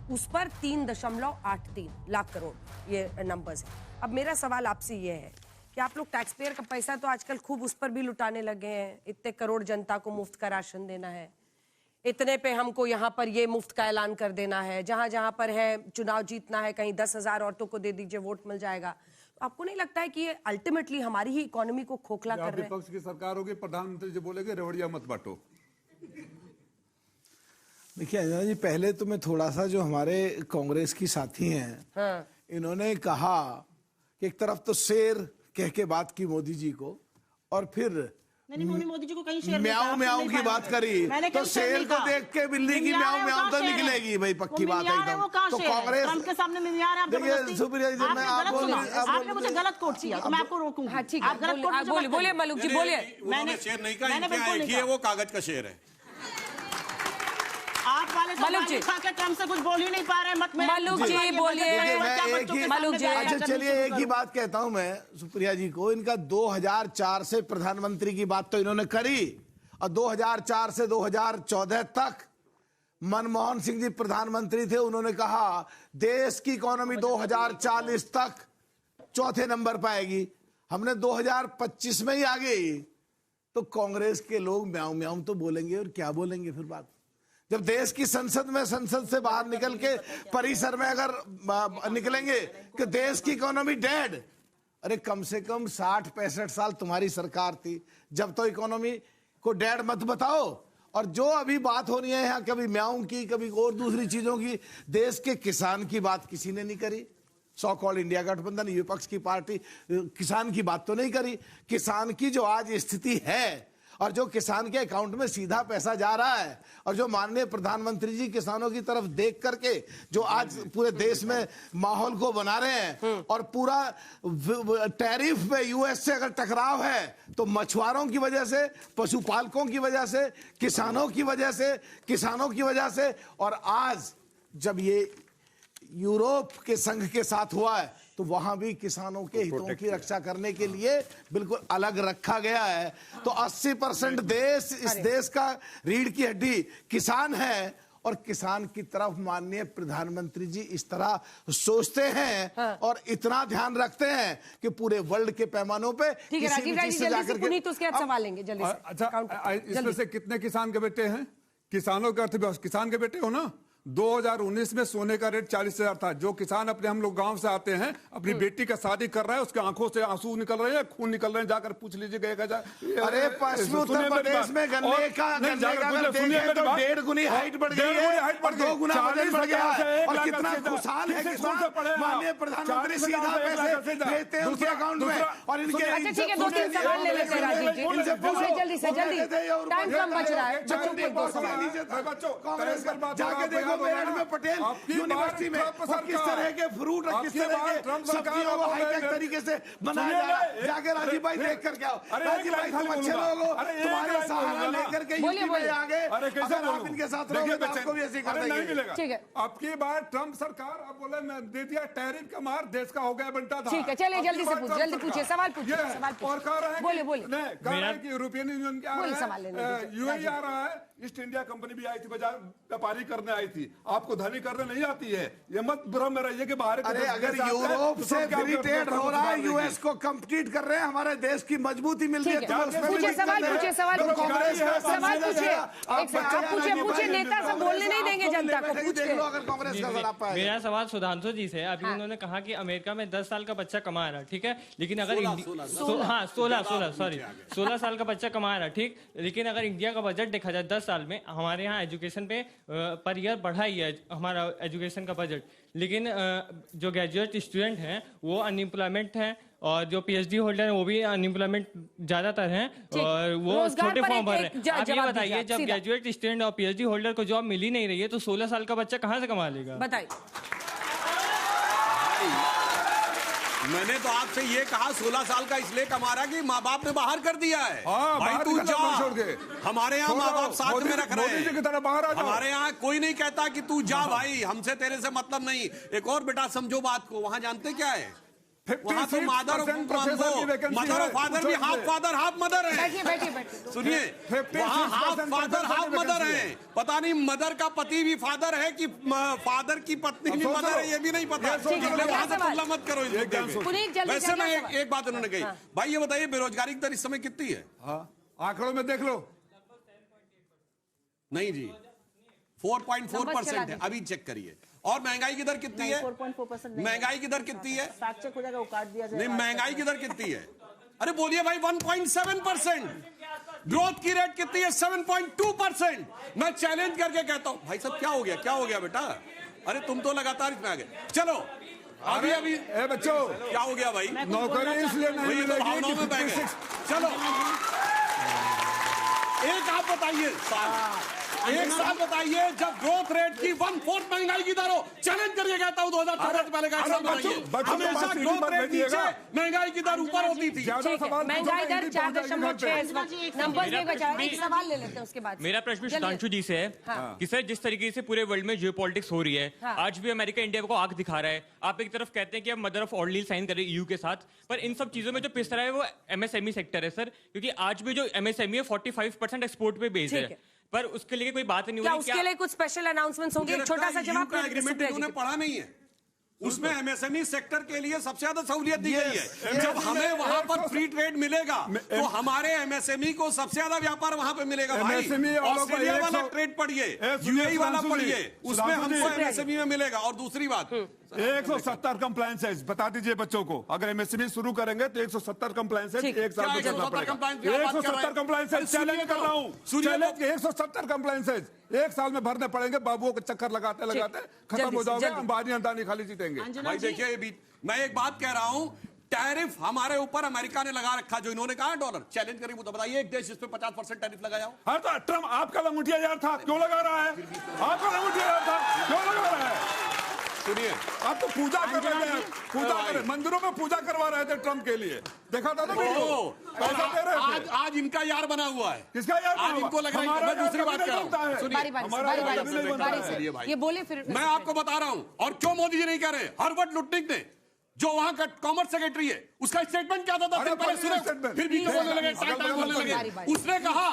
उस पर 3.83 लाख करोड़ ये नंबर्स है। अब मेरा सवाल आपसे ये है कि आप लोग टैक्स पेयर का पैसा तो आजकल खूब उस पर भी लुटाने लगे हैं, इतने करोड़ जनता को मुफ्त का राशन देना है, इतने पे हमको यहाँ पर ये मुफ्त का ऐलान कर देना है, जहां जहां पर है चुनाव जीतना है कहीं 10,000 औरतों को दे दीजिए वोट मिल जाएगा। तो आपको नहीं लगता है कि ये अल्टीमेटली हमारी ही इकोनॉमी को खोखला कर रहे हैं? विपक्ष की सरकार होगी, प्रधानमंत्री जी बोलेंगे रेवड़िया मत बांटो। देखिए अंजना जी, पहले तो मैं थोड़ा सा, जो हमारे कांग्रेस की साथी हैं, हाँ। इन्होंने कहा कि एक तरफ तो शेर कह के बात की मोदी जी को, और फिर मोदी जी को कहीं शेर म्याऊं म्याऊं की बात करी, तो शेर को देख के बिल्ली की म्याऊं म्याऊं तो निकलेगी भाई, पक्की बात है एकदम। तो कांग्रेस के सामने मिमियार है। देखिए सुप्रिया जी, मैं आपने मुझे गलत कोट किया तो मैं आपको रोकूंगा। हाँ ठीक है, बोलिए मलुक जी, बोलिए। मैंने शेर नहीं कहा, इनके एक ही है, वो कागज का शेर है। आप वाले मलुक जी के टर्म से कुछ बोल ही नहीं पा रहे, मत में मलुक जी बोलिए। मलुक जी, अच्छा चलिए एक ही बात कहता हूं मैं सुप्रिया जी को, इनका 2004 से प्रधानमंत्री की बात तो इन्होंने करी, और 2004 से 2014 तक मनमोहन सिंह जी प्रधानमंत्री थे, उन्होंने कहा देश की इकोनॉमी 2040 तक 4थे नंबर पर आएगी, हमने 2025 में ही आ गई। तो कांग्रेस के लोग म्याऊं म्याऊं तो बोलेंगे, और क्या बोलेंगे फिर बात, जब देश की संसद में, संसद से बाहर निकल के परिसर में अगर निकलेंगे कि देश की इकोनॉमी डेड। अरे कम से कम 60-65 साल तुम्हारी सरकार थी, जब तो इकोनॉमी को डेड मत बताओ। और जो अभी बात हो रही है यहाँ, कभी म्याऊं की, कभी और दूसरी चीजों की, देश के किसान की बात किसी ने नहीं करी। सो कॉल्ड इंडिया गठबंधन, विपक्ष की पार्टी किसान की बात तो नहीं करी। किसान की जो आज स्थिति है, और जो किसान के अकाउंट में सीधा पैसा जा रहा है, और जो माननीय प्रधानमंत्री जी किसानों की तरफ देख करके जो आज पूरे देश में माहौल को बना रहे हैं, और पूरा टैरिफ पे यूएस से अगर टकराव है तो मछुआरों की वजह से, पशुपालकों की वजह से, किसानों की वजह से, और आज जब ये यूरोप के संघ के साथ हुआ है तो वहां भी किसानों के हितों की रक्षा करने के लिए बिल्कुल अलग रखा गया है। तो 80% देश, इस देश का रीढ़ की हड्डी किसान है, और किसान की तरफ माननीय प्रधानमंत्री जी इस तरह सोचते हैं और इतना ध्यान रखते हैं कि पूरे वर्ल्ड के पैमानों पे ठीक है राजीव राय जी, जल्दी से पुनीत उसके बाद सवाल लेंगे जल्दी से। अच्छा, इसमें से कितने किसान के बेटे हैं? किसानों के अर्थव्यवस्था किसान के बेटे हो ना। 2019 में सोने का रेट 40,000 था। जो किसान अपने, हम लोग गांव से आते हैं, अपनी बेटी का शादी कर रहा है, उसके आंखों से आंसू निकल रहे हैं, खून निकल रहे हैं, जाकर पूछ लीजिएगा। अरे पश्चिमी उत्तर प्रदेश में गन्ने का देखें तो 1.5 गुनी हाइट बढ़ गई है, और 2 गुना वजन बढ़ गया है, और कितना खुशहाल है किसान। माननीय प्रधानमंत्री सीधा पैसे भेजते हैं उनके अकाउंट में, और इनके। अच्छा ठीक है, 2-3 सवाल ले लेते हैं राजीव जी, जल्दी से जल्दी, टाइम कम बच रहा है। बच्चों को 2 सवाल। कांग्रेस जाके देखो मेरठ में पटेल यूनिवर्सिटी में किस तरह के फ्रूट और किस तरह के सब्जियों को हाईटेक तरीके से बनाया जा रहा है। जाके राजीव भाई देख कर क्या हो। राजीव भाई तुम अच्छे लोग हो, तुम्हारे सहारा लेकर के यूपी में आगे, अगर आप इनके साथ रहोगे तो आपको भी ऐसे कर देंगे। ठीक है, अब की बार ट्रम्प सरकार अब बोले मैं दे दिया टैरिफ का मार, देश का हो गया बनता था। ठीक है, चलिए जल्दी से पूछिए, जल्दी पूछिए, सवाल पूछिए, और कह रहे हैं, बोलिए यूरोपियन यूनियन क्या यूएई आ रहा है, ईस्ट इंडिया कंपनी भी आई थी, बाजार व्यापारी करने आई थी। आपको धनी करने नहीं आती है, ये मत भ्रम में रहिए कि बाहर। अरे अगर यूरोप से फ्री ट्रेड हो रहा है, यूएस को कम्पीट कर रहे हैं, हमारे देश की मजबूती मिलती है। सवाल पूछिए, नेता सब बोलने नहीं देंगे जनता को। अगर कांग्रेस का सर आप मेरा सवाल सुधांशु जी से। अभी उन्होंने कहा कि अमेरिका में 10 साल का बच्चा कमा रहा, ठीक है, लेकिन अगर 16 साल का बच्चा कमा रहा, ठीक, लेकिन अगर इंडिया का बजट देखा जाए 10 साल में, हमारे यहाँ एजुकेशन पे पर ईयर बढ़ा ही है हमारा एजुकेशन का बजट, लेकिन जो ग्रेजुएट स्टूडेंट हैं वो अनएम्प्लॉयमेंट हैं, और जो पीएचडी होल्डर हैं वो भी अनएम्प्लॉयमेंट ज्यादातर हैं, और वो छोटे फॉर्म भर रहे हैं। आप ये बताइए, जब ग्रेजुएट स्टूडेंट और पीएचडी होल्डर को जॉब मिल ही नहीं रही है तो 16 साल का बच्चा कहाँ से कमा लेगा? बताइए। मैंने तो आपसे ये कहा 16 साल का इसलिए कमा रहा कि माँ बाप ने बाहर कर दिया है। भाई तू जा, हमारे यहाँ माँ बाप साथ में रख रहे हैं, हमारे यहाँ कोई नहीं कहता कि तू जा भाई, हमसे तेरे से मतलब नहीं। एक और बेटा समझो बात को, वहाँ जानते क्या है, वहाँ तो मदर और फादर भी हाफ फादर हाफ मदर है। सुनिए, वहाँ हाफ फादर हाफ मदर है। पता नहीं मदर का पति भी फादर है कि फादर की पत्नी भी मदर है, ये भी नहीं पता। वहाँ से तुलना मत करो इस मुद्दे पे। वैसे मैं एक बात उन्होंने कही, भाई ये बताइए बेरोजगारी की दर इस समय कितनी है? आंकड़ों में देख लो। नहीं जी, 4.4% है, अभी चेक करिए। और महंगाई की दर कितनी है? 4.4%। महंगाई की दर कितनी है? फैक्ट चेक हो जाएगा, वो काट दिया जाएगा। नहीं, महंगाई की दर कितनी है? अरे बोलिए भाई। 1.7%। ग्रोथ की रेट कितनी है? 7.2%। मैं चैलेंज करके कहता हूं, भाई साहब क्या हो गया, क्या हो गया बेटा? अरे तुम तो लगातार इसमें आ गए। चलो अभी बच्चों क्या हो गया भाई? नौकरी इसलिए नहीं मिलेगी। चलो एक आप बताइए, एक साल बताइए जब ग्रोथ रेट की 1/4 महंगाई की दर हो, चैलेंज करके कहता हूं 2014 से पहले का एक साल बताइए। हमेशा ग्रोथ रेट नीचे, महंगाई की दर ऊपर होती थी। महंगाई दर 4.6 इस वक्त नंबर नहीं बचा। एक सवाल ले लेते हैं उसके बाद। मेरा प्रश्न सुधांशु जी से है कि सर जिस तरीके से पूरे वर्ल्ड में जियोपॉलिटिक्स हो रही है, आज भी अमेरिका इंडिया को आंख दिखा रहा है। आप एक तरफ कहते हैं कि अब mother of all deal sign करें ईयू के साथ, पर इन सब चीजों में जो पिस रहा है वो एमएसएमई सेक्टर है सर, क्योंकि आज भी जो एमएसएमई है 45% एक्सपोर्ट पे बेस्ड है, पर उसके लिए कोई बात नहीं हो रही। उसके लिए कुछ स्पेशल अनाउंसमेंट्स होंगे? एक छोटा सा जवाब। एग्रीमेंट इन्होंने पढ़ा नहीं है, उसमें एमएसएमई सेक्टर के लिए सबसे ज्यादा सहूलियत दी गई है। जब हमें वहां पर फ्री ट्रेड मिलेगा तो हमारे एमएसएमई को सबसे ज्यादा व्यापार वहां पे मिलेगा। भाई ऑस्ट्रेलिया वाला ट्रेड पढ़िए, यूएई वाला पढ़िए, उसमें हमको एमएसएमई में मिलेगा। और दूसरी बात, 170 कंप्लायंसेस बता दीजिए बच्चों को। अगर एमएसएमई शुरू करेंगे तो 170 कंप्लायंसेस एक साल में करना पड़ेगा। 170 कंप्लायंसेस चैलेंज कर रहा हूं, 170 कंप्लायंसेस एक साल में भरने पड़ेंगे। बाबुओं को चक्कर लगाते लगाते खत्म हो जाओगे, अंबानी अंदानी खाली जीतेंगे। भाई देखिए, मैं एक बात कह रहा हूं, टैरिफ हमारे ऊपर अमेरिका ने लगा रखा, जो इन्होंने कहा डॉलर चैलेंज करी, वो तो बताइए एक देश जिस पे 50% टैरिफ लगाया हो। हर तो ट्रम्प आपका लंगोटिया यार था, क्यों लगा रहा है? आपका लंगोटिया यार था, क्यों लगा रहा है? सुनिए, आप तो पूजा कर रहे थे, पूजा कर रहे, मंदिरों में पूजा करवा रहे थे ट्रम्प के लिए, देखा था ना वीडियो, पैसा दे रहे थे। आज इनका यार बना हुआ है। किसका यार? आज इनको लग रहा है। मैं दूसरी बात कर रहा हूं, सुनिए, ये बोले फिर मैं आपको बता रहा हूं। और क्यों मोदी जी नहीं कह रहे? हर्बर्ट लुटनिक ने, जो वहां का कॉमर्स सेक्रेटरी है, उसका स्टेटमेंट क्या था? फिर भी बोलने लगे, बोलने लगे। उसने कहा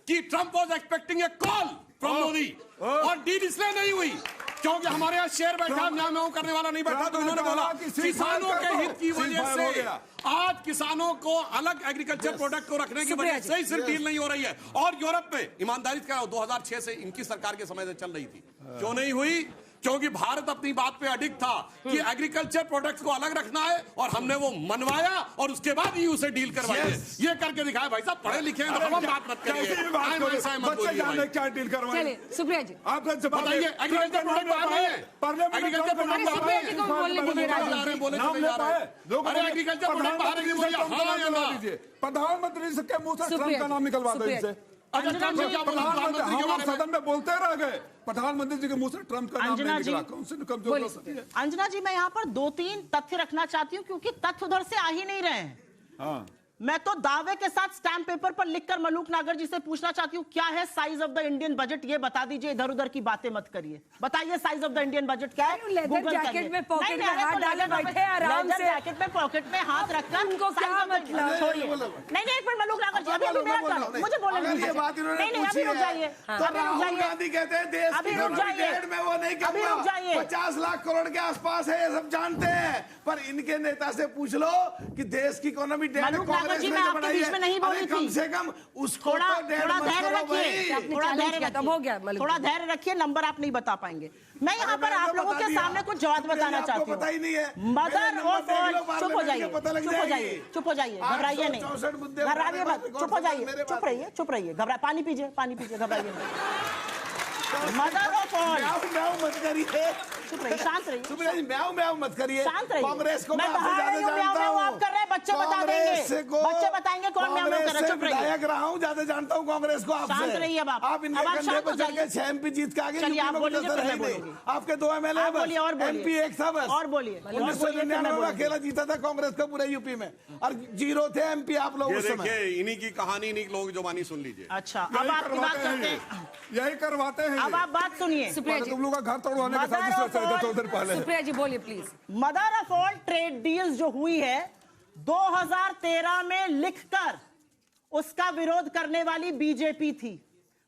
कि Trump was expecting a call from Modi, और डील इसलिए नहीं हुई क्योंकि हमारे यहाँ शेयर बैठा, म्याऊं करने वाला नहीं बैठा। तो इन्होंने बोला किसानों के हित की वजह से आज किसानों को अलग एग्रीकल्चर प्रोडक्ट को रखने की वजह से ही सिर्फ डील नहीं हो रही है। और यूरोप में ईमानदारी से कह रहा हूं, 2006 से इनकी सरकार के समय से चल रही थी। क्यों नहीं हुई? क्योंकि भारत अपनी बात पे अडिग था कि एग्रीकल्चर प्रोडक्ट्स को अलग रखना है, और हमने वो मनवाया और उसके बाद यूं से डील करवाई है। ये करके दिखाया। भाई साहब पढ़े लिखे हैं तो हम बात मत करिए, क्या डील करवाई? चलिए सुप्रिया जी, आपका जवाब बताइए। एग्रीकल्चर प्रोडक्ट बाहर नहीं है, एग्रीकल्चर प्रोडक्ट सुप्रिया जी को बोलने दीजिए राजनीति। एग्रीकल्चर प्रोडक्ट बाहर है, प्रधानमंत्री के मुंह से ट्रम्प का नाम निकलवा दो इनसे। हम सदन में बोलते रह गए, प्रधानमंत्री जी के मुंह से ट्रम्प का नाम नहीं निकला, उनसे कमजोर हो सकती है। अंजना जी, मैं यहाँ पर 2-3 तथ्य रखना चाहती हूँ, क्योंकि तथ्य उधर से आ ही नहीं रहे हैं। हाँ। मैं तो दावे के साथ स्टैम्प पेपर पर लिखकर मलूक नागर जी से पूछना चाहती हूँ, क्या है size of the Indian budget? ये बता दीजिए, इधर उधर की बातें मत करिए। बताइए size of the Indian budget क्या है? लेदर जैकेट में पॉकेट में हाथ डाले बैठे आराम से, जैकेट में पॉकेट में हाथ रखकर उनको क्या मतलब? छोड़िए, नहीं एक मिनट, मलूक नागर जी अभी मेरा टर्न, मुझे बोलने दीजिए। नहीं अभी रुक जाइए, राहुल गांधी कहते हैं देश अभी रुक जाइए, में वो नहीं अभी रुक जाइए। 50 लाख करोड़ के आसपास है, ये सब जानते हैं। पर इनके नेता से पूछ लो कि देश की इकोनॉमी मलूक नागर जी, मैं आपके बीच में नहीं बोली थी। कम से कम उसको थोड़ा धैर्य रखिए, थोड़ा धैर्य रखिए। नंबर आप नहीं बता पाएंगे। मैं यहाँ पर आप लोगों के सामने कुछ जवाब बताना चाहती हूँ। पता ही नहीं है। मदर ऑफ ऑल, चुप हो जाइए, चुप हो जाइए, घबराइए नहीं, घबराइए मत, चुप हो जाइए, चुप रहिए, पानी पीजिए, घबराइए नहीं। मदर ऑफ ऑल, म्याऊं मत करिए, चुप रहिए, शांत रहिए, सुप्रिया जी म्याऊं मत करिए, शांत रहिए। कांग्रेस को मैं बता रही हूँ, म्याऊं आप कर रहे हैं, बच्चे बता देंगे, बच्चे बताएंगे कौन म्याऊं कर रहा है। चुप रहिए, विधायक रहा हूँ, ज्यादा जानता हूँ कांग्रेस को आपसे। शांत रहिए, आप इनके कंधे पर चढ़ के 6 MP जीत के आगे, चलिए आप बोलिए, आपके 2 MLA MP एक था बस, और बोलिए। 1999 में अकेला जीता था कांग्रेस का पूरे यूपी में, और 0 थे MP आप लोग उस समय। इन्हीं की कहानी, इन्हीं लोगों की जुबानी सुन लीजिए। अच्छा, अब आपकी बात करते हैं, यही करवाते हैं। अब आप बात सुनिए। तुम लोग का घर तोड़वाने के साथ उधर पहले। सुप्रिया जी बोलिए please. Mother of all trade deals जो हुई है 2013 में लिखकर उसका विरोध करने वाली बीजेपी थी।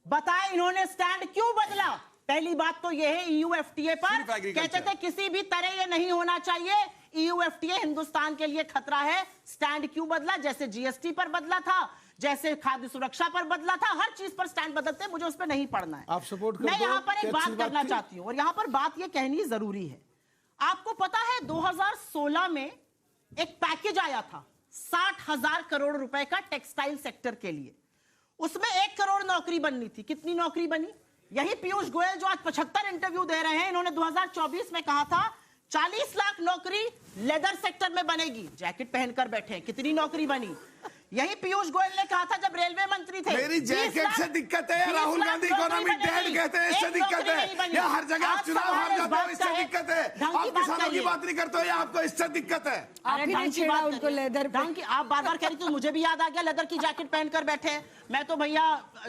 बताएं इन्होंने स्टैंड क्यों बदला? पहली बात तो यह है, EU FTA पर कहते थे किसी भी तरह ये नहीं होना चाहिए, EU FTA हिंदुस्तान के लिए खतरा है। स्टैंड क्यों बदला? जैसे GST पर बदला था, जैसे खाद्य सुरक्षा पर बदला था, हर चीज पर स्टैंड बदलते हैं, मुझे उस पर नहीं पढ़ना है। आप सपोर्ट कर मैं दो, यहाँ पर एक क्या बात अच्छी बात करना थी? चाहती हूँ, और यहाँ पर बात ये कहनी जरूरी है। आपको पता है 2016 में एक पैकेज आया था 60,000 करोड़ रुपए का टेक्सटाइल सेक्टर के लिए। उसमें 1 करोड़ नौकरी बननी थी। कितनी नौकरी बनी? यही पीयूष गोयल जो आज 75 इंटरव्यू दे रहे हैं, इन्होंने 2024 में कहा था 40 लाख नौकरी लेदर सेक्टर में बनेगी। जैकेट पहनकर बैठे हैं, कितनी नौकरी बनी? यही पीयूष गोयल ने कहा था जब रेलवे मंत्री थे। मेरी जैकेट से दिक्कत है, राहुल गांधी इकोनॉमी डेड कहते हैं, इससे दिक्कत है। या हर जगह आप चुनाव हार जाते हो, इससे दिक्कत है। आप किसानों की बात नहीं करते हो, या आपको इससे दिक्कत है? अरे ढंग की बात उनको लेदर ढंग की आप बार-बार कह रही थी, मुझे भी याद आ गया लेदर की जैकेट पहनकर बैठे हैं। मैं तो भैया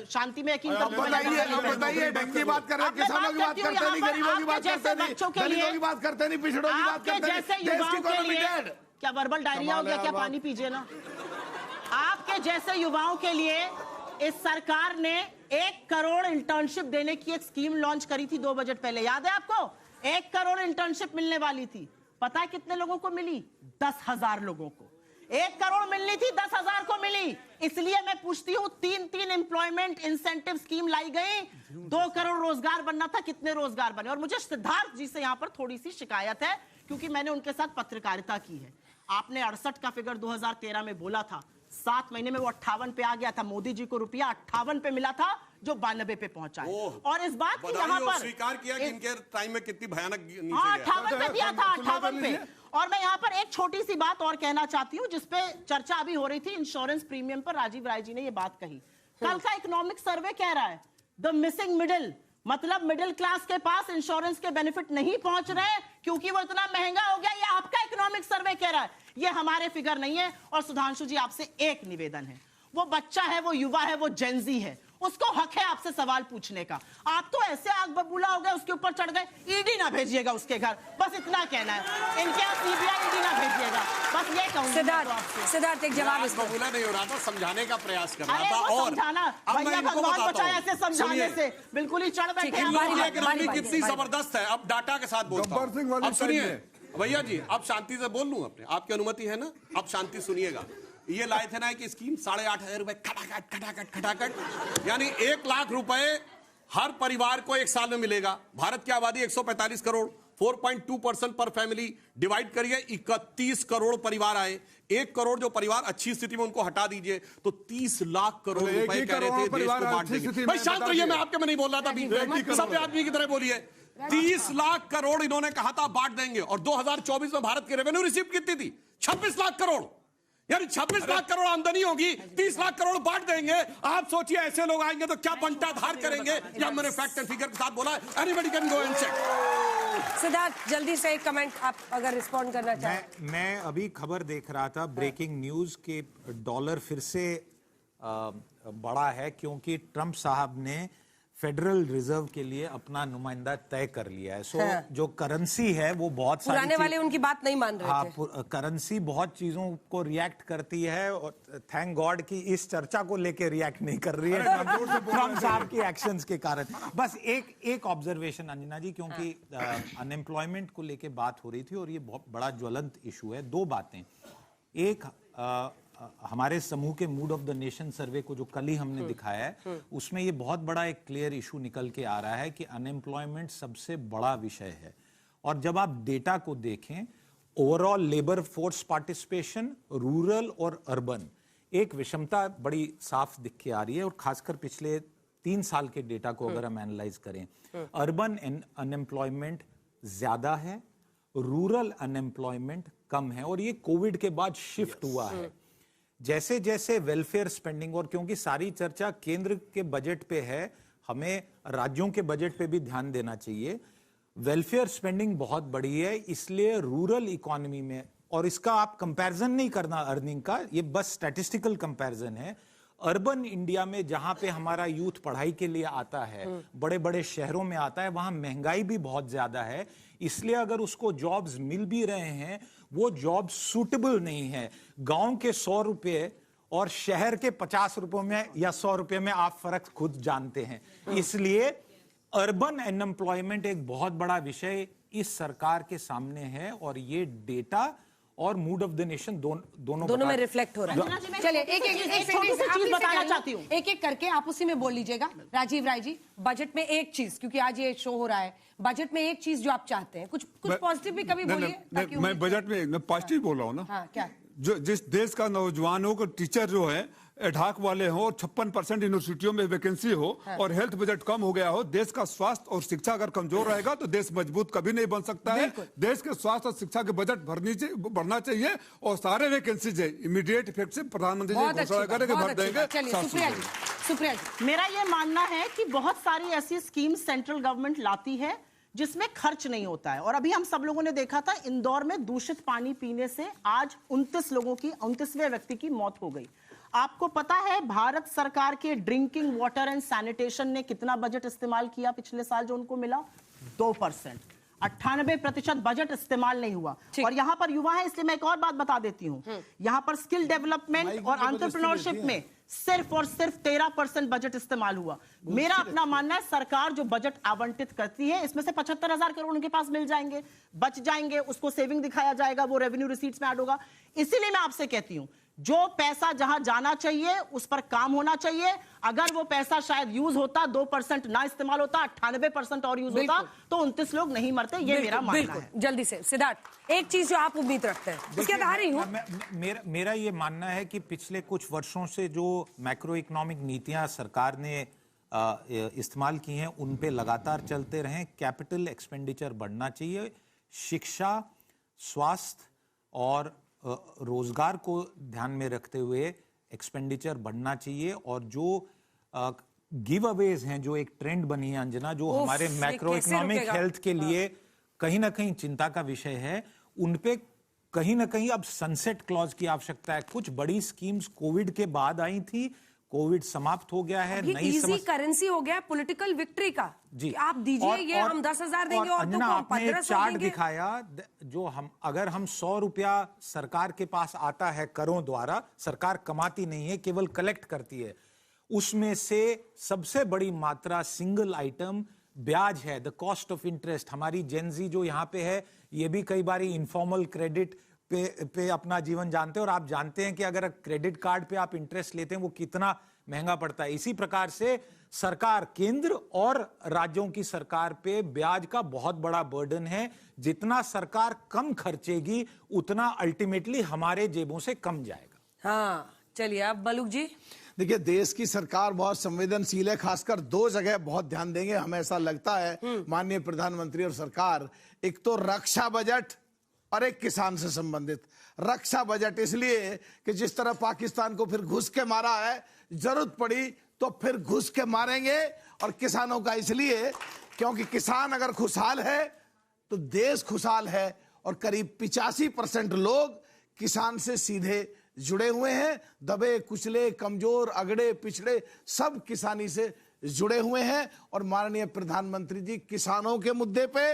शांति में यकीन करता हूं। बताइए ढंग की बात कर रहे हैं, किसानों की बात करते नहीं, गरीबों की बात करते नहीं, दलितों की बात करते नहीं, पिछड़ों की बात करते नहीं। देश की इकोनॉमी डेड। क्या वर्बल डायरिया हो गया? क्या पानी पीजिए ना। आपके जैसे युवाओं के लिए इस सरकार ने 1 करोड़ इंटर्नशिप देने की एक स्कीम लॉन्च करी थी 2 बजट पहले, याद है आपको? 1 करोड़ इंटर्नशिप मिलने वाली थी। पता है कितने लोगों को मिली? 10,000 लोगों को। 1 करोड़ मिलनी थी, 10,000 को मिली। इसलिए मैं पूछती हूँ, 3 एम्प्लॉयमेंट इंसेंटिव स्कीम लाई गई, 2 करोड़ रोजगार बनना था, कितने रोजगार बने? और मुझे सिद्धार्थ जी से यहाँ पर थोड़ी सी शिकायत है, क्योंकि मैंने उनके साथ पत्रकारिता की है। आपने 68 का फिगर 2013 में बोला था, 7 महीने में वो 58 पे आ गया था। मोदी जी को रुपया 58 पे मिला था, जो 92 पे पहुंचा है। और इस बात की यहाँ पर स्वीकार किया कि इनके टाइम में कितनी भयानक नीचे हाँ, गया। 58 पे दिया था, 58 पे। और मैं यहाँ पर एक छोटी सी बात और कहना चाहती हूँ, जिसपे चर्चा अभी हो रही थी, इंश्योरेंस प्रीमियम पर राजीव राय जी ने ये बात कही। कल का इकोनॉमिक सर्वे कह रहा है द मिसिंग मिडिल, मतलब मिडिल क्लास के पास इंश्योरेंस के बेनिफिट नहीं पहुंच रहे क्योंकि वो इतना महंगा हो गया। ये आपका इकोनॉमिक सर्वे कह रहा है, ये हमारे फिगर नहीं है। और सुधांशु जी, आपसे एक निवेदन है, वो बच्चा है, वो युवा है, वो जेनजी है, उसको हक है आपसे सवाल पूछने का। आप तो ऐसे आग बबूला हो गए, उसके ऊपर चढ़ गए। ईडी ना भेजिएगा उसके घर, बस इतना कहना है। इनके यहाँ सीबीआई ईडी ना भेजिएगा, बस ये कहूंगी। सिद्धार्थ एक जवाब इसको। बबूला नहीं हो रहा था, समझाने का प्रयास कर रहा अरे था। वो और समझाना, भैया भगवान बचाए ऐसे समझाने से, बिल्कुल ही चढ़ बैठे। इकोनॉमी कितनी जबरदस्त है, अब डाटा के साथ बोलता गब्बर सिंह हूं। वाली अब सुनिए साइड भैया जी, अब शांति से बोल लूं अपने, आपकी अनुमति है ना? अब शांति सुनिएगा। ये लाए थे ना कि स्कीम 8,500 रुपए खटाखट, यानी 1 लाख रुपए हर परिवार को 1 साल में मिलेगा। भारत की आबादी 145 करोड़, 4.2% पर फैमिली, डिवाइड करिए 31 करोड़ परिवार आए। 1 करोड़ जो परिवार अच्छी स्थिति में, उनको हटा दीजिए तो 30 लाख करोड़ रुपए कह रहे थे देश को बांट देंगे। भाई शांत रहिए, मैं आपके में नहीं बोल रहा था, सभ्य आदमी की तरह बोलिए। 30 लाख करोड़ इन्होंने कहा था बांट देंगे। और 2024 में भारत की रेवेन्यू रिसीव कितनी थी? 26 लाख करोड़, यानी 26 लाख करोड़ आमदनी होगी, 30 लाख करोड़ बांट देंगे। आप सोचिए ऐसे लोग आएंगे तो क्या बंटाधार करेंगे? या मैंने फैक्ट एंड फिगर के साथ बोला, anybody can go and check. Siddharth जल्दी से एक कमेंट आप अगर रिस्पॉन्ड करना चाहें। मैं अभी खबर देख रहा था, ब्रेकिंग न्यूज के डॉलर फिर से बढ़ा है क्योंकि ट्रंप साहब ने फेडरल रिजर्व के लिए अपना नुमाइंदा तय कर लिया है। सो जो करेंसी है वो बहुत सारी पुराने वाले उनकी बात नहीं मान रहे थे। करेंसी बहुत चीजों को रिएक्ट करती है और थैंक गॉड कि इस चर्चा को लेके रिएक्ट नहीं कर रही है ट्रंप साहब के एक्शंस के कारण। बस एक ऑब्जर्वेशन अंजना जी, क्योंकि अनएम्प्लॉयमेंट को लेके बात हो रही थी और ये बहुत बड़ा ज्वलंत इशू है। 2 बातें, एक हमारे समूह के मूड ऑफ द नेशन सर्वे को जो कल ही हमने दिखाया है, उसमें ये बहुत बड़ा एक क्लियर इशू निकल के आ रहा है कि अनएम्प्लॉयमेंट सबसे बड़ा विषय है। और जब आप डेटा को देखें, overall labour force participation, rural और अर्बन, एक विषमता बड़ी साफ दिख के आ रही है। और खासकर पिछले 3 साल के डेटा को अगर हम एनालाइज करें, अर्बन अनएम्प्लॉयमेंट ज्यादा है, रूरल अनएम्प्लॉयमेंट कम है। और ये कोविड के बाद शिफ्ट हुआ है। जैसे जैसे वेलफेयर स्पेंडिंग, और क्योंकि सारी चर्चा केंद्र के बजट पे है, हमें राज्यों के बजट पे भी ध्यान देना चाहिए। वेलफेयर स्पेंडिंग बहुत बढ़ी है, इसलिए रूरल इकोनॉमी में, और इसका आप कंपैरिजन नहीं करना अर्निंग का, ये बस स्टैटिस्टिकल कंपैरिजन है। अर्बन इंडिया में जहां पे हमारा यूथ पढ़ाई के लिए आता है, बड़े बड़े शहरों में आता है, वहां महंगाई भी बहुत ज्यादा है। इसलिए अगर उसको जॉब्स मिल भी रहे हैं, वो जॉब सूटेबल नहीं है। गांव के 100 रुपए और शहर के 50 रुपए में या 100 रुपए में आप फर्क खुद जानते हैं। इसलिए अर्बन अनएम्प्लॉयमेंट एक बहुत बड़ा विषय इस सरकार के सामने है और ये डेटा और मूड ऑफ द नेशन दोनों में रिफ्लेक्ट हो रहा है। चलिए एक चीज बताना चाहती हूँ, एक करके आप उसी में बोल लीजिएगा। राजीव राय जी, बजट में एक चीज, क्योंकि आज ये शो हो रहा है, बजट में एक चीज जो आप चाहते हैं, कुछ पॉजिटिव भी कभी बोलिए। मैं बजट में पॉजिटिव बोल रहा हूँ ना। हाँ, क्या? जो जिस देश का नौजवानों को टीचर जो है एढाक वाले हो, 56% यूनिवर्सिटियों में वैकेंसी हो, और हेल्थ बजट कम हो गया हो, देश का स्वास्थ्य और शिक्षा अगर कमजोर रहेगा तो देश मजबूत कभी नहीं बन सकता है। देश के स्वास्थ्य और शिक्षा के बजट बढ़ना चाहिए और सारे वैकेंसीज इमीडिएट इफेक्ट से प्रधानमंत्री जी घोषणा करेंगे, भर देंगे। सुप्रिया जी, मेरा ये मानना है कि बहुत सारी ऐसी स्कीम सेंट्रल गवर्नमेंट लाती है जिसमें खर्च नहीं होता है। और अभी हम सब लोगों ने देखा था, इंदौर में दूषित पानी पीने से आज 29वें व्यक्ति की मौत हो गई। आपको पता है भारत सरकार के ड्रिंकिंग वाटर एंड सैनिटेशन ने कितना बजट इस्तेमाल किया पिछले साल जो उनको मिला? 2%। 98% बजट इस्तेमाल नहीं हुआ। और यहाँ पर युवा है, इसलिए मैं एक और बात बता देती हूँ, यहाँ पर स्किल डेवलपमेंट और एंटरप्रेन्योरशिप में सिर्फ और सिर्फ 13% बजट इस्तेमाल हुआ। मेरा अपना मानना है सरकार जो बजट आवंटित करती है, इसमें से 75,000 करोड़ उनके पास मिल जाएंगे, बच जाएंगे, उसको सेविंग दिखाया जाएगा, वो रेवेन्यू रिसीट्स में ऐड होगा। इसीलिए मैं आपसे कहती हूं जो पैसा जहां जाना चाहिए उस पर काम होना चाहिए। अगर वो पैसा शायद यूज होता, 2% ना इस्तेमाल होता, 98% और यूज होता, तो 29 लोग नहीं मरते। ये मेरा मानना है। जल्दी से सिद्धार्थ, एक चीज जो आप उम्मीद रखते हैं उसके आधार ही हूं। मेरा ये मानना है कि पिछले कुछ वर्षों से जो मैक्रो इकोनॉमिक नीतियां सरकार ने इस्तेमाल की हैं उन पे लगातार चलते रहें। कैपिटल एक्सपेंडिचर बढ़ना चाहिए, शिक्षा, स्वास्थ्य और रोजगार को ध्यान में रखते हुए एक्सपेंडिचर बढ़ना चाहिए। और जो गिव अवेज हैं, जो एक ट्रेंड बनी है अंजना, जो हमारे मैक्रो इकोनॉमिक हेल्थ के लिए कहीं ना कहीं चिंता का विषय है, उनपे कहीं ना कहीं अब सनसेट क्लॉज की आवश्यकता है। कुछ बड़ी स्कीम्स कोविड के बाद आई थी, कोविड समाप्त हो गया है, नई इजी करेंसी हो गया पॉलिटिकल विक्ट्री का जी। आप दीजिए ये हम 10,000 देंगे और तुमको हम 1500 चार्ट दिखाया, जो हम अगर हम 100 रुपया सरकार के पास आता है करों द्वारा, सरकार कमाती नहीं है, केवल कलेक्ट करती है, उसमें से सबसे बड़ी मात्रा सिंगल आइटम ब्याज है, द कॉस्ट ऑफ इंटरेस्ट। हमारी जेनजी जो यहाँ पे है, ये भी कई बार इनफॉर्मल क्रेडिट पे अपना जीवन जानते हैं, और आप जानते हैं कि अगर क्रेडिट कार्ड पे आप इंटरेस्ट लेते हैं वो कितना महंगा पड़ता है। इसी प्रकार से सरकार, केंद्र और राज्यों की सरकार पे ब्याज का बहुत बड़ा बर्डन है। जितना सरकार कम खर्चेगी उतना अल्टीमेटली हमारे जेबों से कम जाएगा। हाँ, चलिए अब बलूक जी। देखिए, देश की सरकार बहुत संवेदनशील है, खासकर 2 जगह बहुत ध्यान देंगे हमें ऐसा लगता है माननीय प्रधानमंत्री और सरकार। एक तो रक्षा बजट और एक किसान से संबंधित। रक्षा बजट इसलिए कि जिस तरह पाकिस्तान को फिर घुस के मारा है, जरूरत पड़ी तो फिर घुस के मारेंगे। और किसानों का इसलिए क्योंकि किसान अगर खुशहाल है तो देश खुशहाल है। और करीब 85% लोग किसान से सीधे जुड़े हुए हैं। दबे कुचले, कमजोर, अगड़े पिछड़े सब किसानी से जुड़े हुए हैं। और माननीय प्रधानमंत्री जी किसानों के मुद्दे पे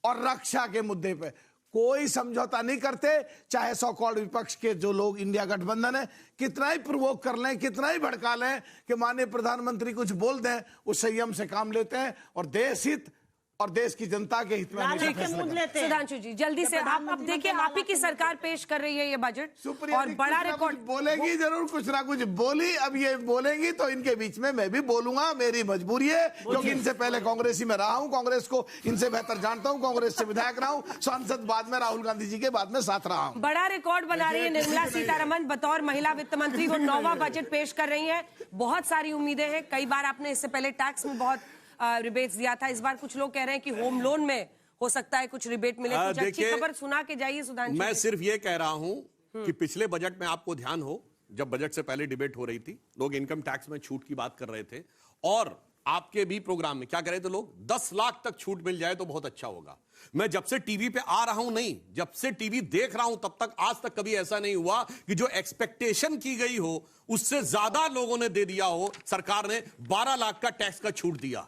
और रक्षा के मुद्दे पे कोई समझौता नहीं करते। चाहे सो कॉल्ड विपक्ष के जो लोग इंडिया गठबंधन है कितना ही प्रोवोक कर लें, कितना ही भड़का लें कि माननीय प्रधानमंत्री कुछ बोल दें, वो संयम से काम लेते हैं और देश हित और देश की जनता के हित में हमेशा फैसला करते हैं। सुधांशु जी जल्दी से आप देखिए, आप ही की सरकार पेश कर रही है ये बजट और बड़ा रिकॉर्ड बोलेगी जरूर, कुछ ना कुछ बोली। अब ये बोलेंगी तो इनके बीच में मैं भी बोलूंगा, मेरी मजबूरी है, क्योंकि इनसे पहले कांग्रेसी में रहा हूं, कांग्रेस को इनसे बेहतर जानता हूं, कांग्रेस से विधायक रहा हूं, सांसद बाद में राहुल गांधी जी के बाद में साथ रहा हूं। बड़ा रिकॉर्ड बना रही है निर्मला सीतारमण, बतौर महिला वित्त मंत्री वो 9वां बजट पेश कर रही है। बहुत सारी उम्मीदें हैं। कई बार आपने इससे पहले टैक्स में बहुत रिबेट्स दिया था, इस बार कुछ लोग कह रहे हैं कि होम लोन में हो सकता है कुछ रिबेट मिले। कुछ अच्छी खबर सुना के जाइए सुधांशु। मैं सिर्फ ये कह रहा हूं कि पिछले बजट में आपको ध्यान हो, जब बजट से पहले डिबेट हो रही थी, लोग इनकम टैक्स में छूट की बात कर रहे थे, और आपके भी प्रोग्राम में क्या करे थे लोग, 10 लाख तक छूट मिल जाए तो बहुत अच्छा होगा। मैं जब से टीवी पे आ रहा हूं, नहीं जब से टीवी देख रहा हूं, तब तक आज तक कभी ऐसा नहीं हुआ कि जो एक्सपेक्टेशन की गई हो उससे ज्यादा लोगों ने दे दिया हो। सरकार ने 12 लाख का टैक्स का छूट दिया।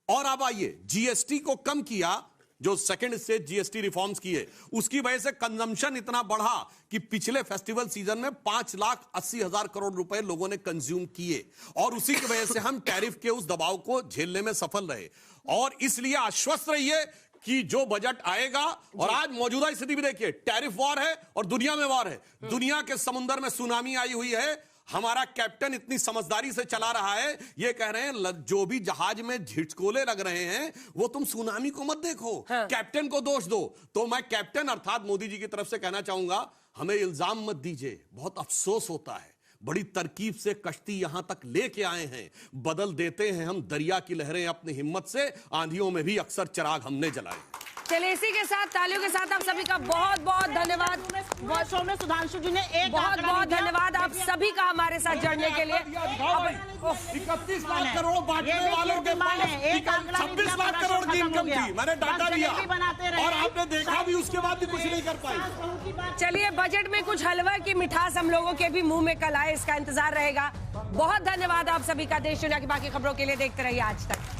और अब आइए, जीएसटी को कम किया, जो सेकंड स्टेज जीएसटी रिफॉर्म्स किए, उसकी वजह से कंजम्पशन इतना बढ़ा कि पिछले फेस्टिवल सीजन में 5,80,000 करोड़ रुपए लोगों ने कंज्यूम किए, और उसी की वजह से हम टैरिफ के उस दबाव को झेलने में सफल रहे। और इसलिए आश्वस्त रहिए कि जो बजट आएगा, और आज मौजूदा स्थिति भी देखिए, टैरिफ वॉर है और दुनिया में वॉर है। दुनिया के समुद्र में सुनामी आई हुई है, हमारा कैप्टन इतनी समझदारी से चला रहा है, ये कह रहे हैं जो भी जहाज में झिटकोले लग रहे हैं वो तुम सुनामी को मत देखो, कैप्टन को दोष दो। तो मैं कैप्टन अर्थात मोदी जी की तरफ से कहना चाहूंगा, हमें इल्जाम मत दीजिए, बहुत अफसोस होता है। बड़ी तरकीब से कश्ती यहां तक लेके आए हैं, बदल देते हैं हम दरिया की लहरें अपनी हिम्मत से, आंधियों में भी अक्सर चिराग हमने जलाए। चलिए इसी के साथ तालियों के साथ आप सभी का बहुत बहुत धन्यवाद। शो में सुधांशु जी ने एक बहुत बहुत धन्यवाद आप सभी का हमारे साथ जुड़ने के लिए। 31 लाख करोड़ बांटने वालों के पास 26 लाख करोड़ की इनकम थी, मैंने डाटा दिया और आपने देखा भी, उसके बाद भी कुछ नहीं कर पाई। चलिए, बजट में कुछ हलवा की मिठास हम लोगों के भी मुंह में कल आए, इसका इंतजार रहेगा। बहुत धन्यवाद आप सभी का। देश दुनिया की बाकी खबरों के लिए देखते रहिए आज तक।